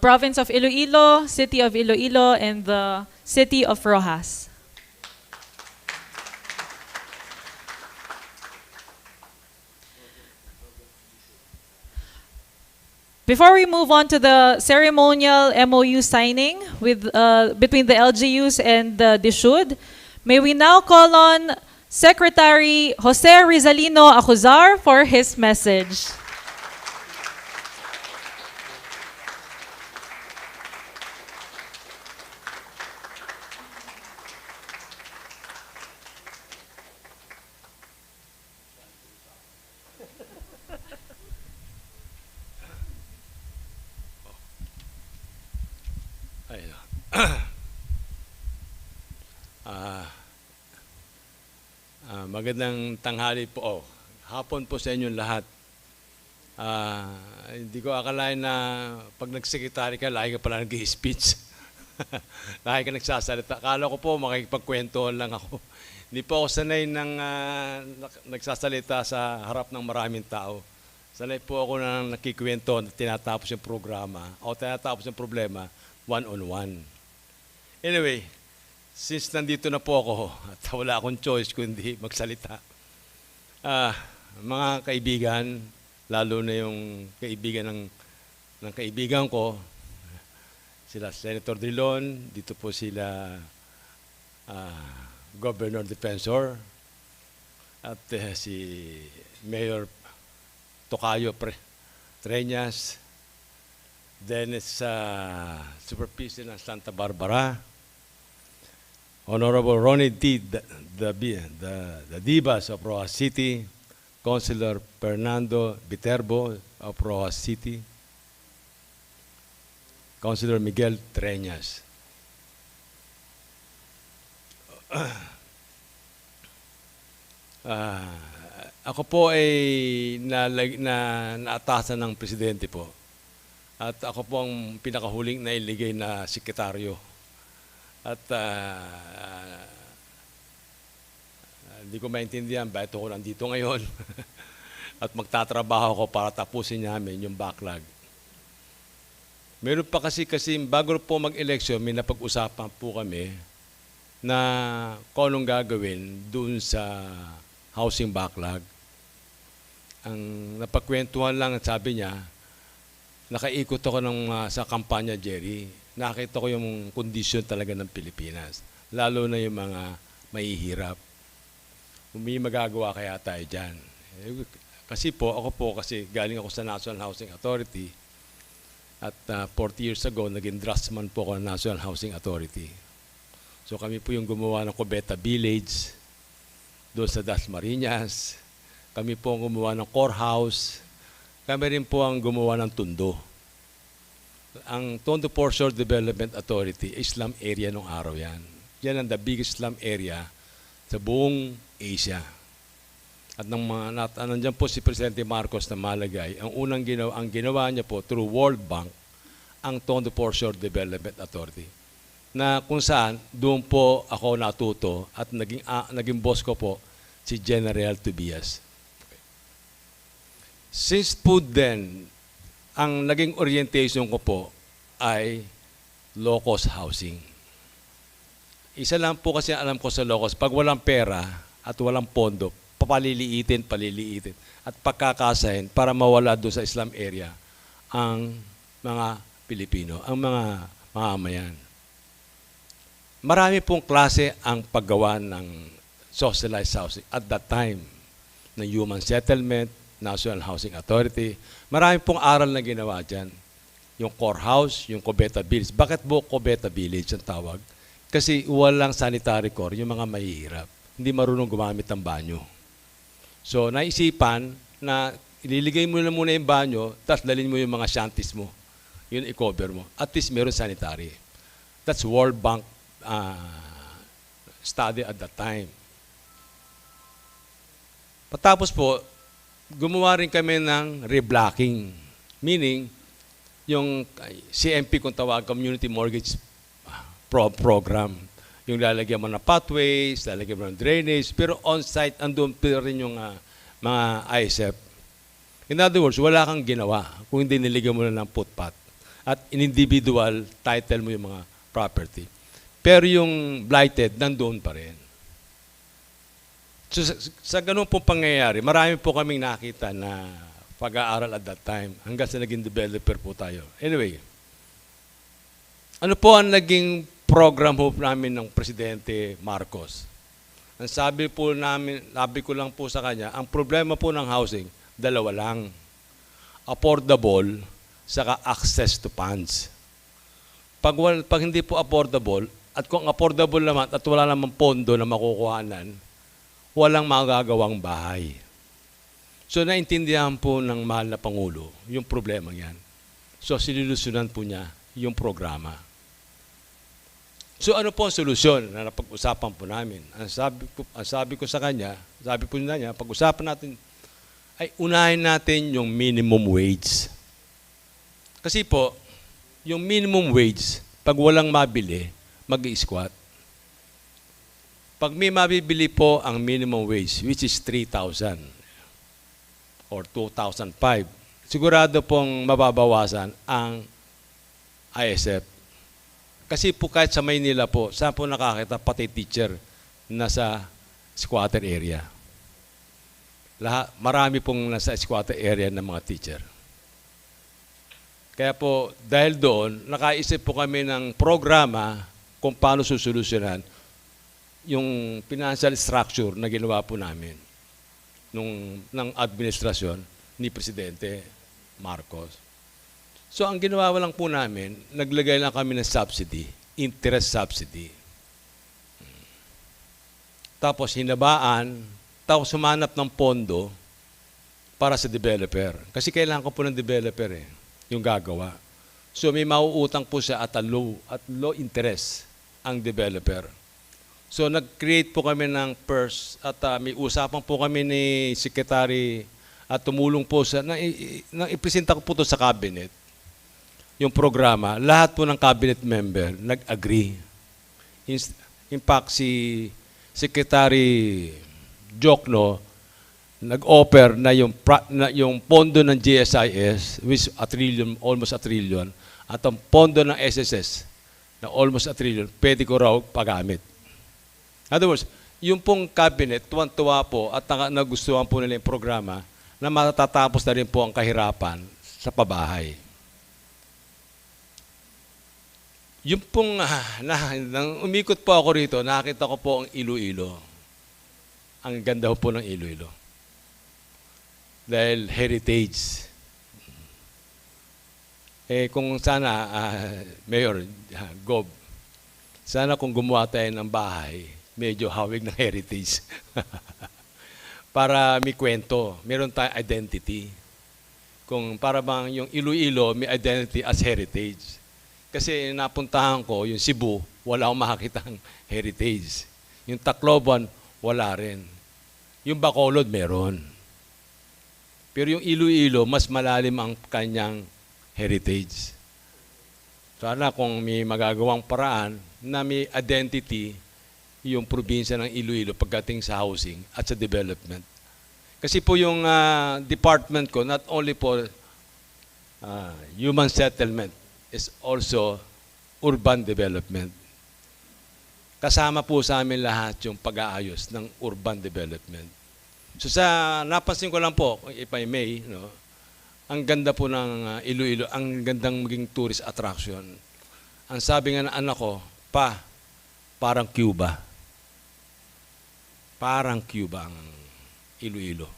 province of Iloilo, city of Iloilo, and the city of Rojas. Before we move on to the ceremonial MOU signing between the LGUs and the DHSUD, may we now call on Secretary Jose Rizalino Acuzar for his message. Magandang tanghali po. Hapon po sa inyong lahat. Hindi ko akalain na pag nagsekretary ka, lagi ka pala nag-i-speech. Lagi ka nagsasalita. Akala ko po makikipagkwentuhan lang ako. Hindi po ako sanay ng nagsasalita sa harap ng maraming tao. Sanay po ako na nakikwento na tinatapos yung programa o tinatapos yung problema one-on-one. Anyway, since nandito na po ako at wala akong choice kundi magsalita, mga kaibigan, lalo na yung kaibigan ng kaibigan ko, sila Senator Drilon, dito po sila Governor Defensor, at si Mayor Tocayo Treñas, then sa Supervisor ng Santa Barbara, Honorable Ronnie D. the Divas of Rojas City, Councilor Fernando Viterbo of Rojas City, Councilor Miguel Treñas. Ako po ay naatasan ng presidente po. At ako po ang pinakahuling nailigay na sekretaryo. At hindi ko maintindihan bakit ako nandito ngayon. At magtatrabaho ko para tapusin namin yung backlog. Meron pa kasi bago po mag-election, may napag-usapan po kami na kung anong gagawin dun sa housing backlog. Ang napagkwentuhan lang at sabi niya, nakaikot ako sa kampanya, Jerry. Nakita ko yung kondisyon talaga ng Pilipinas. Lalo na yung mga mahihirap. May magagawa kaya tayo dyan. Ako po kasi galing ako sa National Housing Authority. At 40 years ago, naging draftsman po ako ng National Housing Authority. So kami po yung gumawa ng Cubeta Village, doon sa Dasmariñas. Kami po ang gumawa ng core house. Kami rin po ang gumawa ng Tondo. Ang Tondo Foreshore Development Authority, slum area nung araw yan. Yan ang the biggest slum area sa buong Asia. At nandiyan po si Presidente Marcos na malagay. Ang ginawa niya po through World Bank, ang Tondo Foreshore Development Authority. Na kung saan, doon po ako natuto at naging boss ko po si General Tobias. Since po then, ang naging orientation ko po ay low-cost housing. Isa lang po kasi alam ko sa low-cost, pag walang pera at walang pondo, paliliitin, at pagkakasahin para mawala doon sa slum area ang mga Pilipino, ang mga mamamayan. Marami pong klase ang paggawa ng socialized housing at that time ng Human Settlement, National Housing Authority. Marami pong aral na ginawa dyan. Yung core house, yung Cubeta Village. Bakit po Cubeta Village ang tawag? Kasi walang sanitary core, yung mga mahihirap. Hindi marunong gumamit ng banyo. So, naisipan na ililigay mo na muna yung banyo, tapos dalhin mo yung mga shanties mo. Yun i-cover mo. At least meron sanitary. That's World Bank study at that time. Patapos po, gumawa rin kami ng reblocking. Meaning, yung CMP kung tawag, Community Mortgage Program. Yung lalagyan mo ng pathways, lalagyan mo ng drainage, pero on-site, andun pa rin yung mga ISF. In other words, wala kang ginawa kung hindi niligyan mo na ng footpath. At in-individual, title mo yung mga property. Pero yung blighted, nandun pa rin. So, sa ganun pong pangyayari, marami po kaming nakita na pag-aaral at that time hanggang sa naging developer po tayo. Anyway, ano po ang naging program po namin ng Presidente Marcos? Ang sabi ko lang po sa kanya, ang problema po ng housing, dalawa lang. Affordable, saka access to funds. Pag hindi po affordable, at kung affordable naman at wala namang pondo na makukuhanan, walang magagawang bahay. So naintindihan po ng mahal na Pangulo yung problema yan. So sinilusunan po niya yung programa. So ano po ang solusyon na napag-usapan po namin? Ang sabi ko sa kanya, sabi po niya, pag-usapan natin, ay unahin natin yung minimum wage. Kasi po, yung minimum wage, pag walang mabili, mag-i-squat. Pag may mabibili po ang minimum wage, which is 3,000 or 2,005, sigurado pong mababawasan ang ISF. Kasi po kahit sa Maynila po, saan po nakakita pati teacher nasa squatter area. Marami pong nasa squatter area ng mga teacher. Kaya po, dahil doon, nakaisip po kami ng programa kung paano susolusyonan yung financial structure na ginawa po namin ng administrasyon ni Presidente Marcos. So ang ginawa lang po namin, naglagay lang kami ng subsidy, interest subsidy. Tapos hinabaan, tapos sumanap ng pondo para sa developer. Kasi kailangan ko po ng developer yung gagawa. So may mauutang po siya at low interest ang developer. So nag-create po kami ng PERS at may usapan po kami ni Secretary at tumulong po sa, ipresenta ko po ito sa cabinet, yung programa. Lahat po ng cabinet member nag-agree. In fact, si Secretary Jokno nag-offer na yung pondo ng GSIS, which almost a trillion, at ang pondo ng SSS na almost a trillion, pwede ko raw pagamit. In other words, yung pong cabinet, tuwan-tuwa po at nagustuhan po nila yung programa na matatapos na rin po ang kahirapan sa pabahay. Yung pong, nang umikot po ako rito, nakita ko po ang Iloilo. Ang ganda po ng Iloilo. Dahil heritage. Kung sana, Mayor Gob, sana kung gumawa tayo ng bahay, medyo hawig ng heritage. Para may kwento, meron tayong identity. Kung para bang yung Iloilo may identity as heritage. Kasi napuntahan ko, yung Cebu, wala akong makakitang heritage. Yung Tacloban, wala rin. Yung Bacolod, meron. Pero yung Iloilo, mas malalim ang kanyang heritage. Sana kung may magagawang paraan na may identity yung probinsya ng Iloilo pagdating sa housing at sa development. Kasi po yung department ko, not only for human settlement, is also urban development. Kasama po sa amin lahat yung pag-aayos ng urban development. So napansin ko lang po, if I may, ang ganda po ng Iloilo, ang gandang maging tourist attraction. Ang sabi nga ng anak ko, parang Cuba. Parang Cuba ang Iloilo.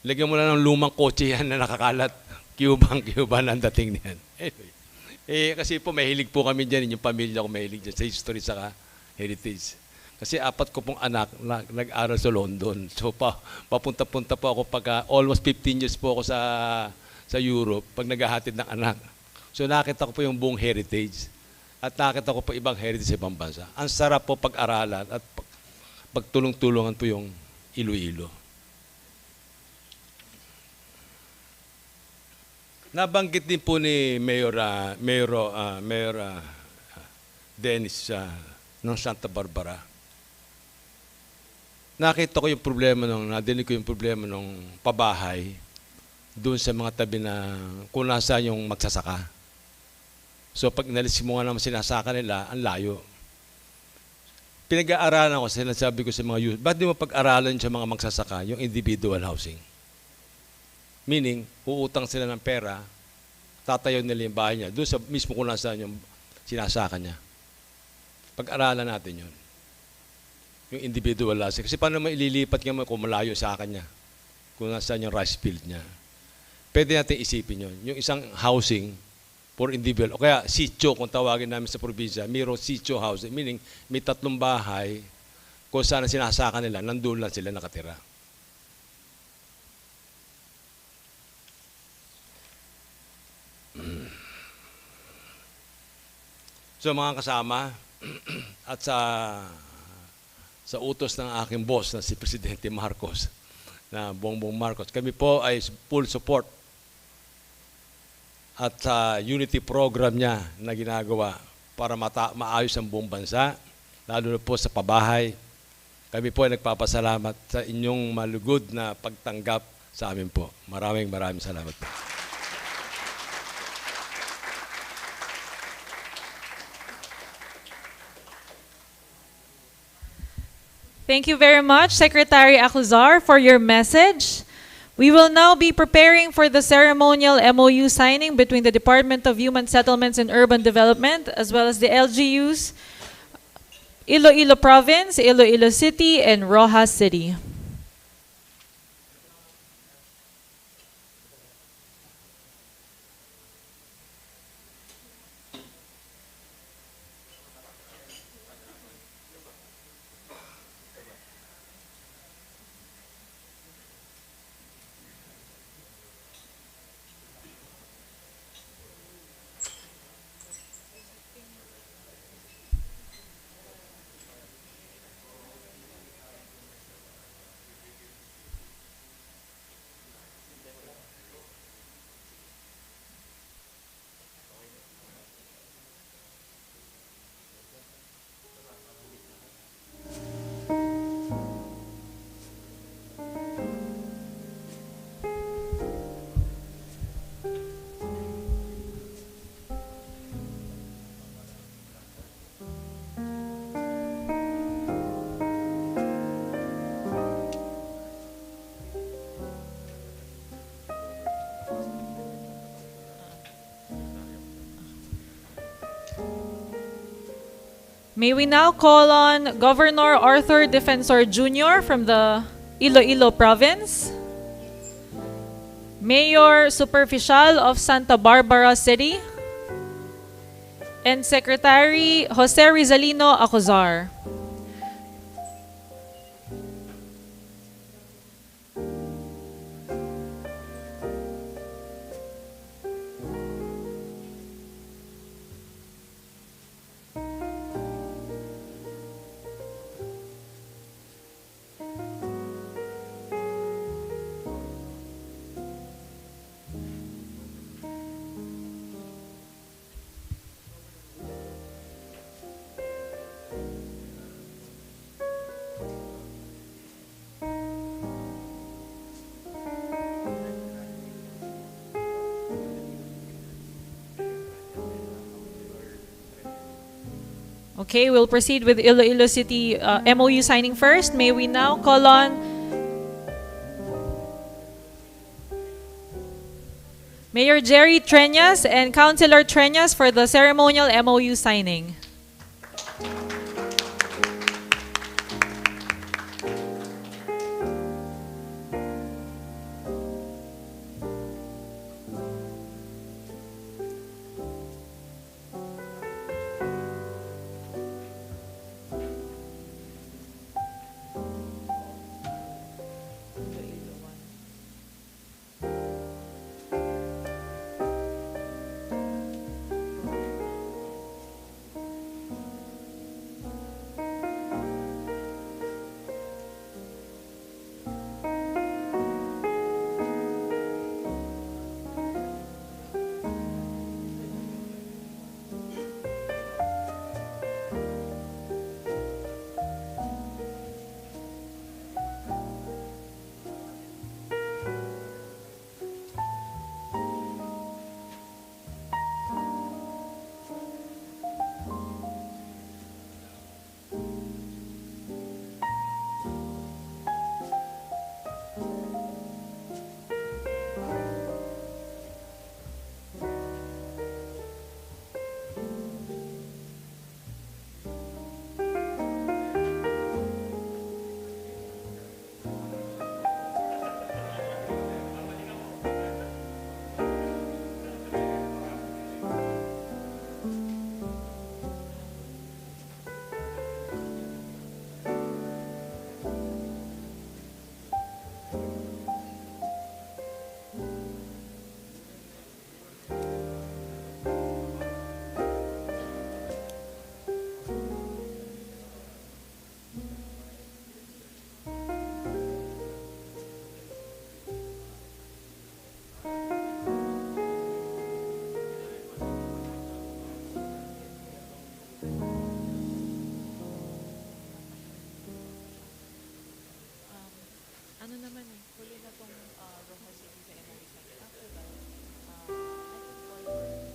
Lagyan mo lang ng lumang kotse yan na nakakalat. Cuba ang dating niyan. Anyway, kasi po mahilig po kami dyan, yung pamilya ko mahilig dyan sa history saka heritage. Kasi 4 ko pong anak nag-aral sa London. So papunta-punta po ako almost 15 years po ako sa Europe pag naghahatid ng anak. So nakita ko po yung buong heritage. At nakita ko po ibang heritage sa ibang bansa. Ang sarap po pag-aralan at pagtulong-tulungan po yung Iloilo. Nabanggit din po ni Mayor Dennis ng Santa Barbara. Nakita ko yung problema nadinig ko yung problema ng pabahay doon sa mga tabi na kung nasaan yung magsasaka. So pag inalis mo nga naman sinasaka nila, ang layo. Pinag-aaralan ko, sinasabi ko sa mga youth, ba't di mo pag-aralan sa mga magsasaka yung individual housing? Meaning, uutang sila ng pera, tatayo nila yung bahay niya, doon sa mismo kung nasaan yung sinasaka niya. Pag-aralan natin yun. Yung individual housing. Kasi paano mo ililipat nga kung malayo sa akin niya? Kung nasaan yung rice field niya. Pwede natin isipin yun. Yung isang housing, for individual. O kaya sitio, kung tawagin namin sa probinsya, mayroong sitio housing, meaning may 3 bahay, kung saan sinasaka nila, nandun lang sila nakatira. So mga kasama, at sa utos ng aking boss na si Presidente Marcos, na Bongbong Marcos, kami po ay full support at sa unity program niya na ginagawa para maayos ang buong bansa, lalo na po sa pabahay. Kami po ay nagpapasalamat sa inyong malugod na pagtanggap sa amin po. Maraming salamat po. Thank you very much, Secretary Acuzar, for your message. We will now be preparing for the ceremonial MOU signing between the Department of Human Settlements and Urban Development as well as the LGUs, Iloilo Province, Iloilo City, and Rojas City. May we now call on Governor Arthur Defensor Jr. from the Iloilo Province, Mayor Superficial of Santa Barbara City, and Secretary Jose Rizalino Acuzar. Okay, we'll proceed with Iloilo City MOU signing first. May we now call on Mayor Jerry Treñas and Councilor Treñas for the ceremonial MOU signing. ano naman eh, huli na tong Rojas City sa MOA signing. After that, I can call for tokens.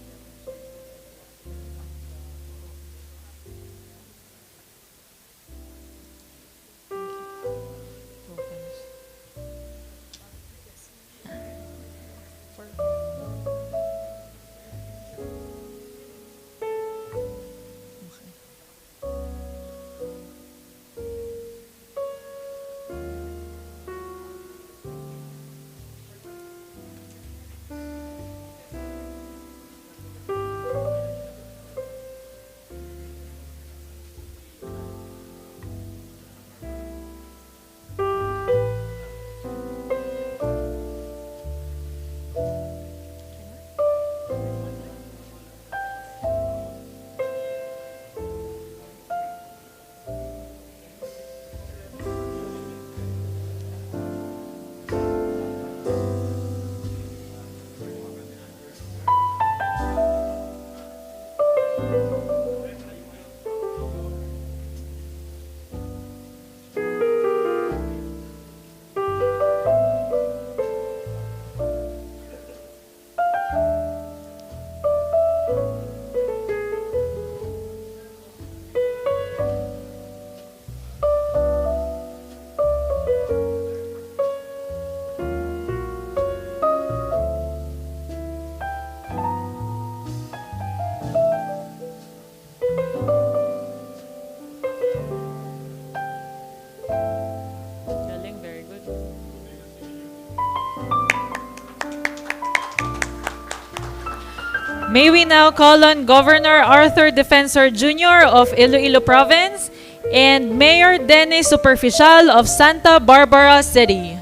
Galing, very good. May we now call on Governor Arthur Defensor Jr. of Iloilo Province and Mayor Dennis Superficial of Santa Barbara City.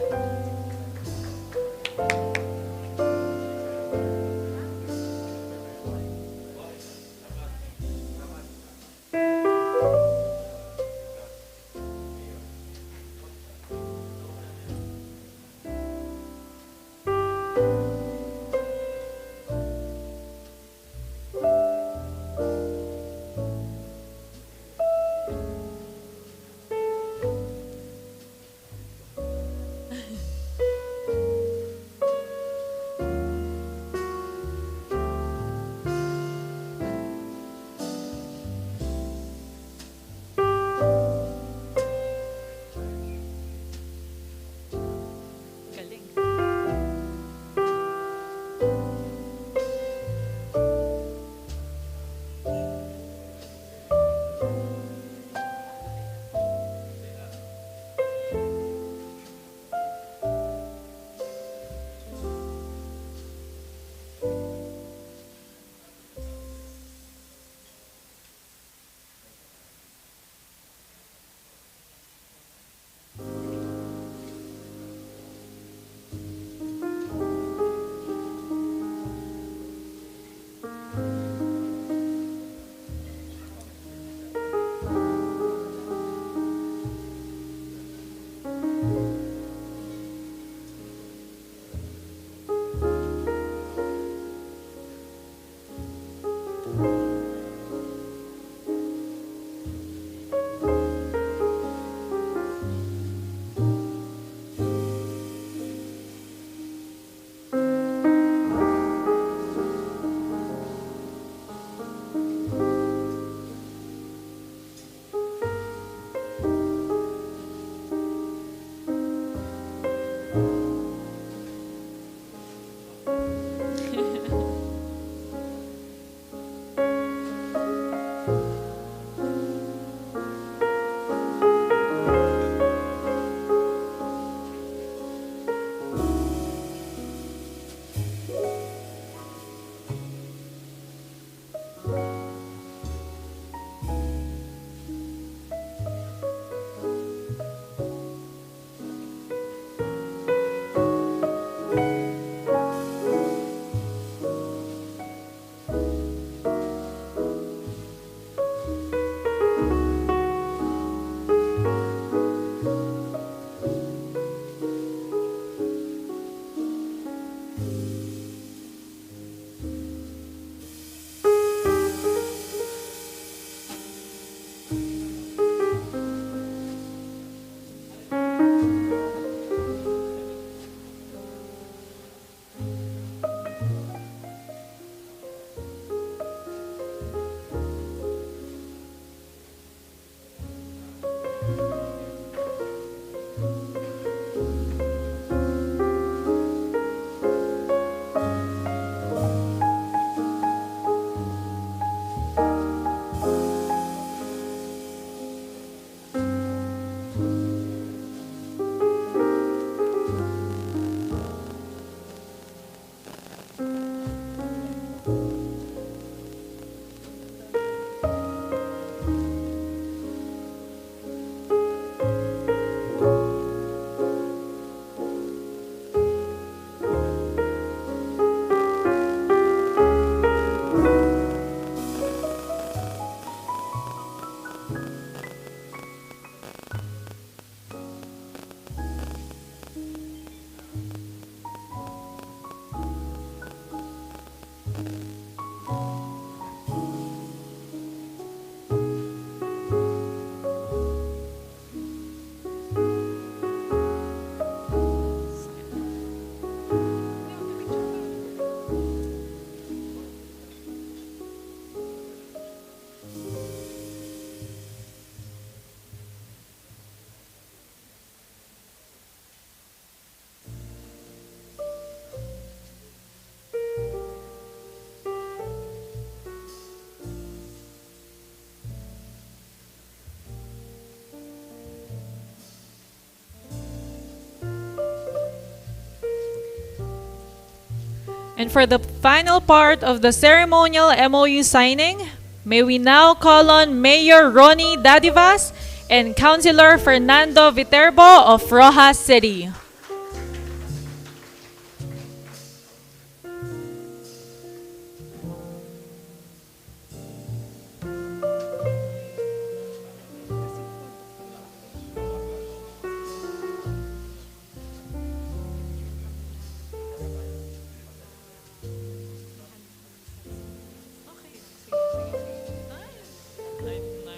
And for the final part of the ceremonial MOU signing, may we now call on Mayor Ronnie Dadivas and Councilor Fernando Viterbo of Rojas City.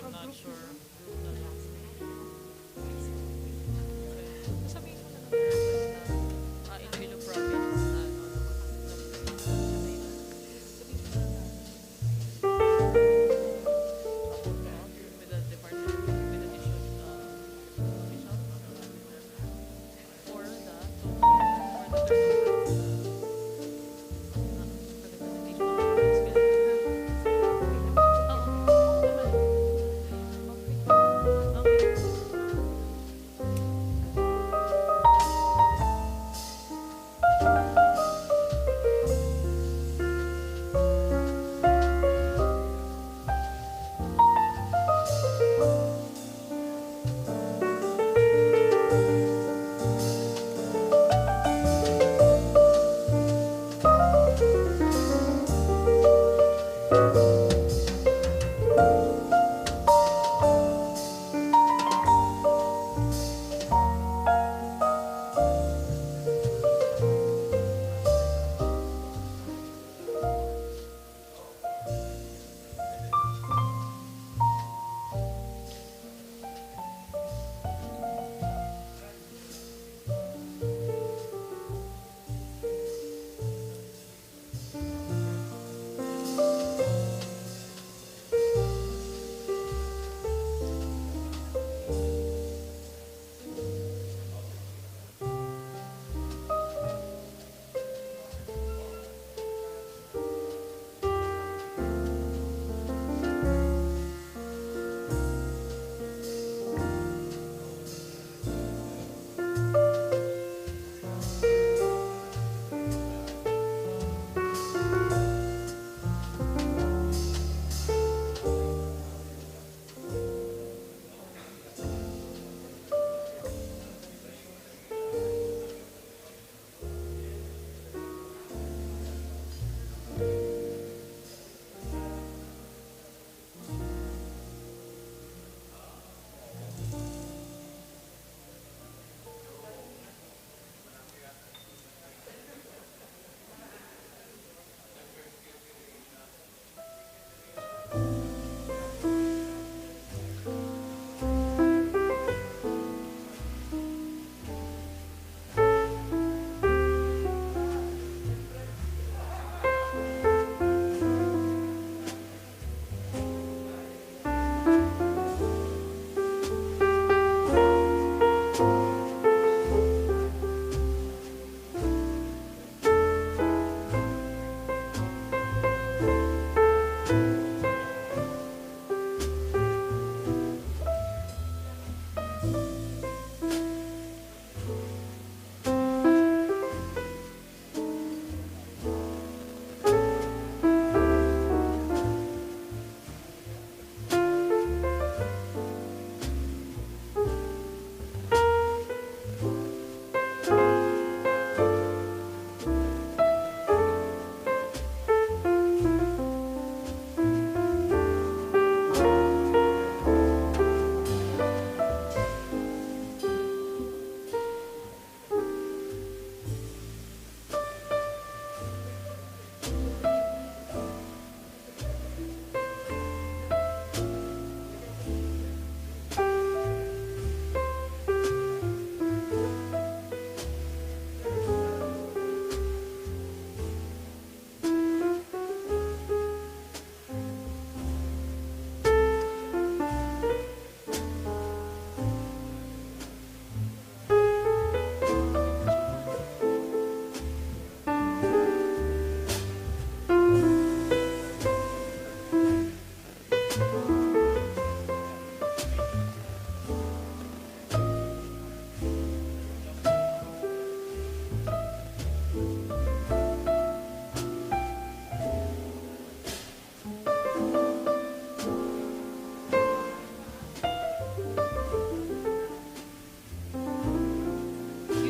I'm not sure.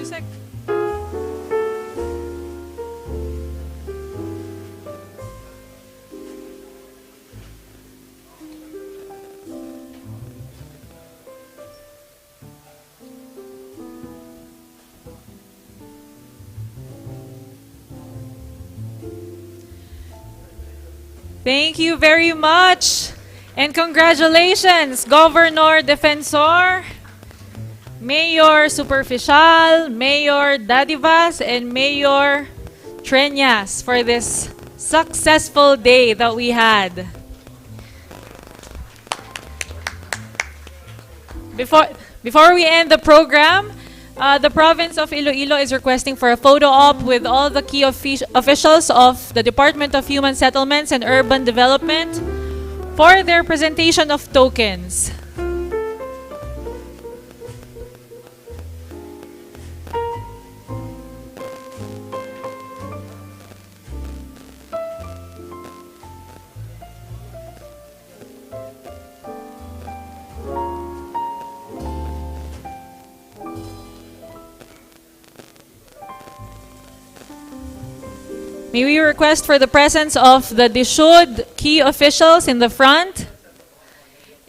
Yusek. Thank you very much. And congratulations, Governor Defensor, Mayor Superficial, Mayor Dadivas, and Mayor Treñas for this successful day that we had. Before we end the program, the province of Iloilo is requesting for a photo op with all the key officials of the Department of Human Settlements and Urban Development for their presentation of tokens. May we request for the presence of the DHSUD key officials in the front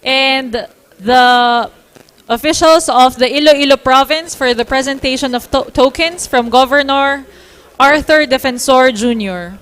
and the officials of the Iloilo province for the presentation of tokens from Governor Arthur Defensor Jr.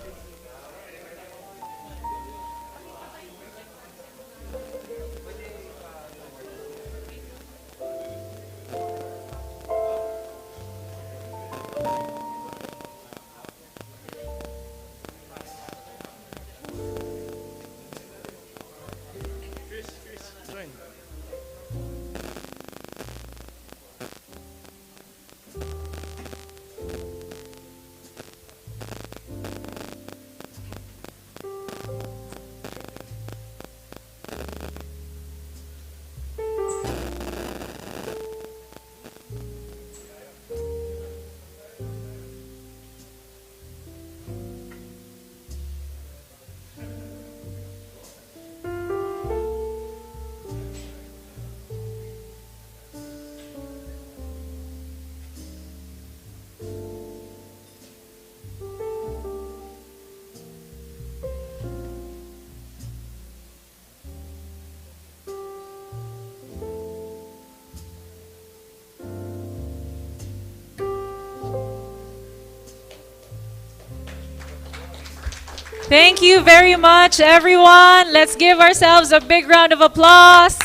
Thank you very much, everyone. Let's give ourselves a big round of applause.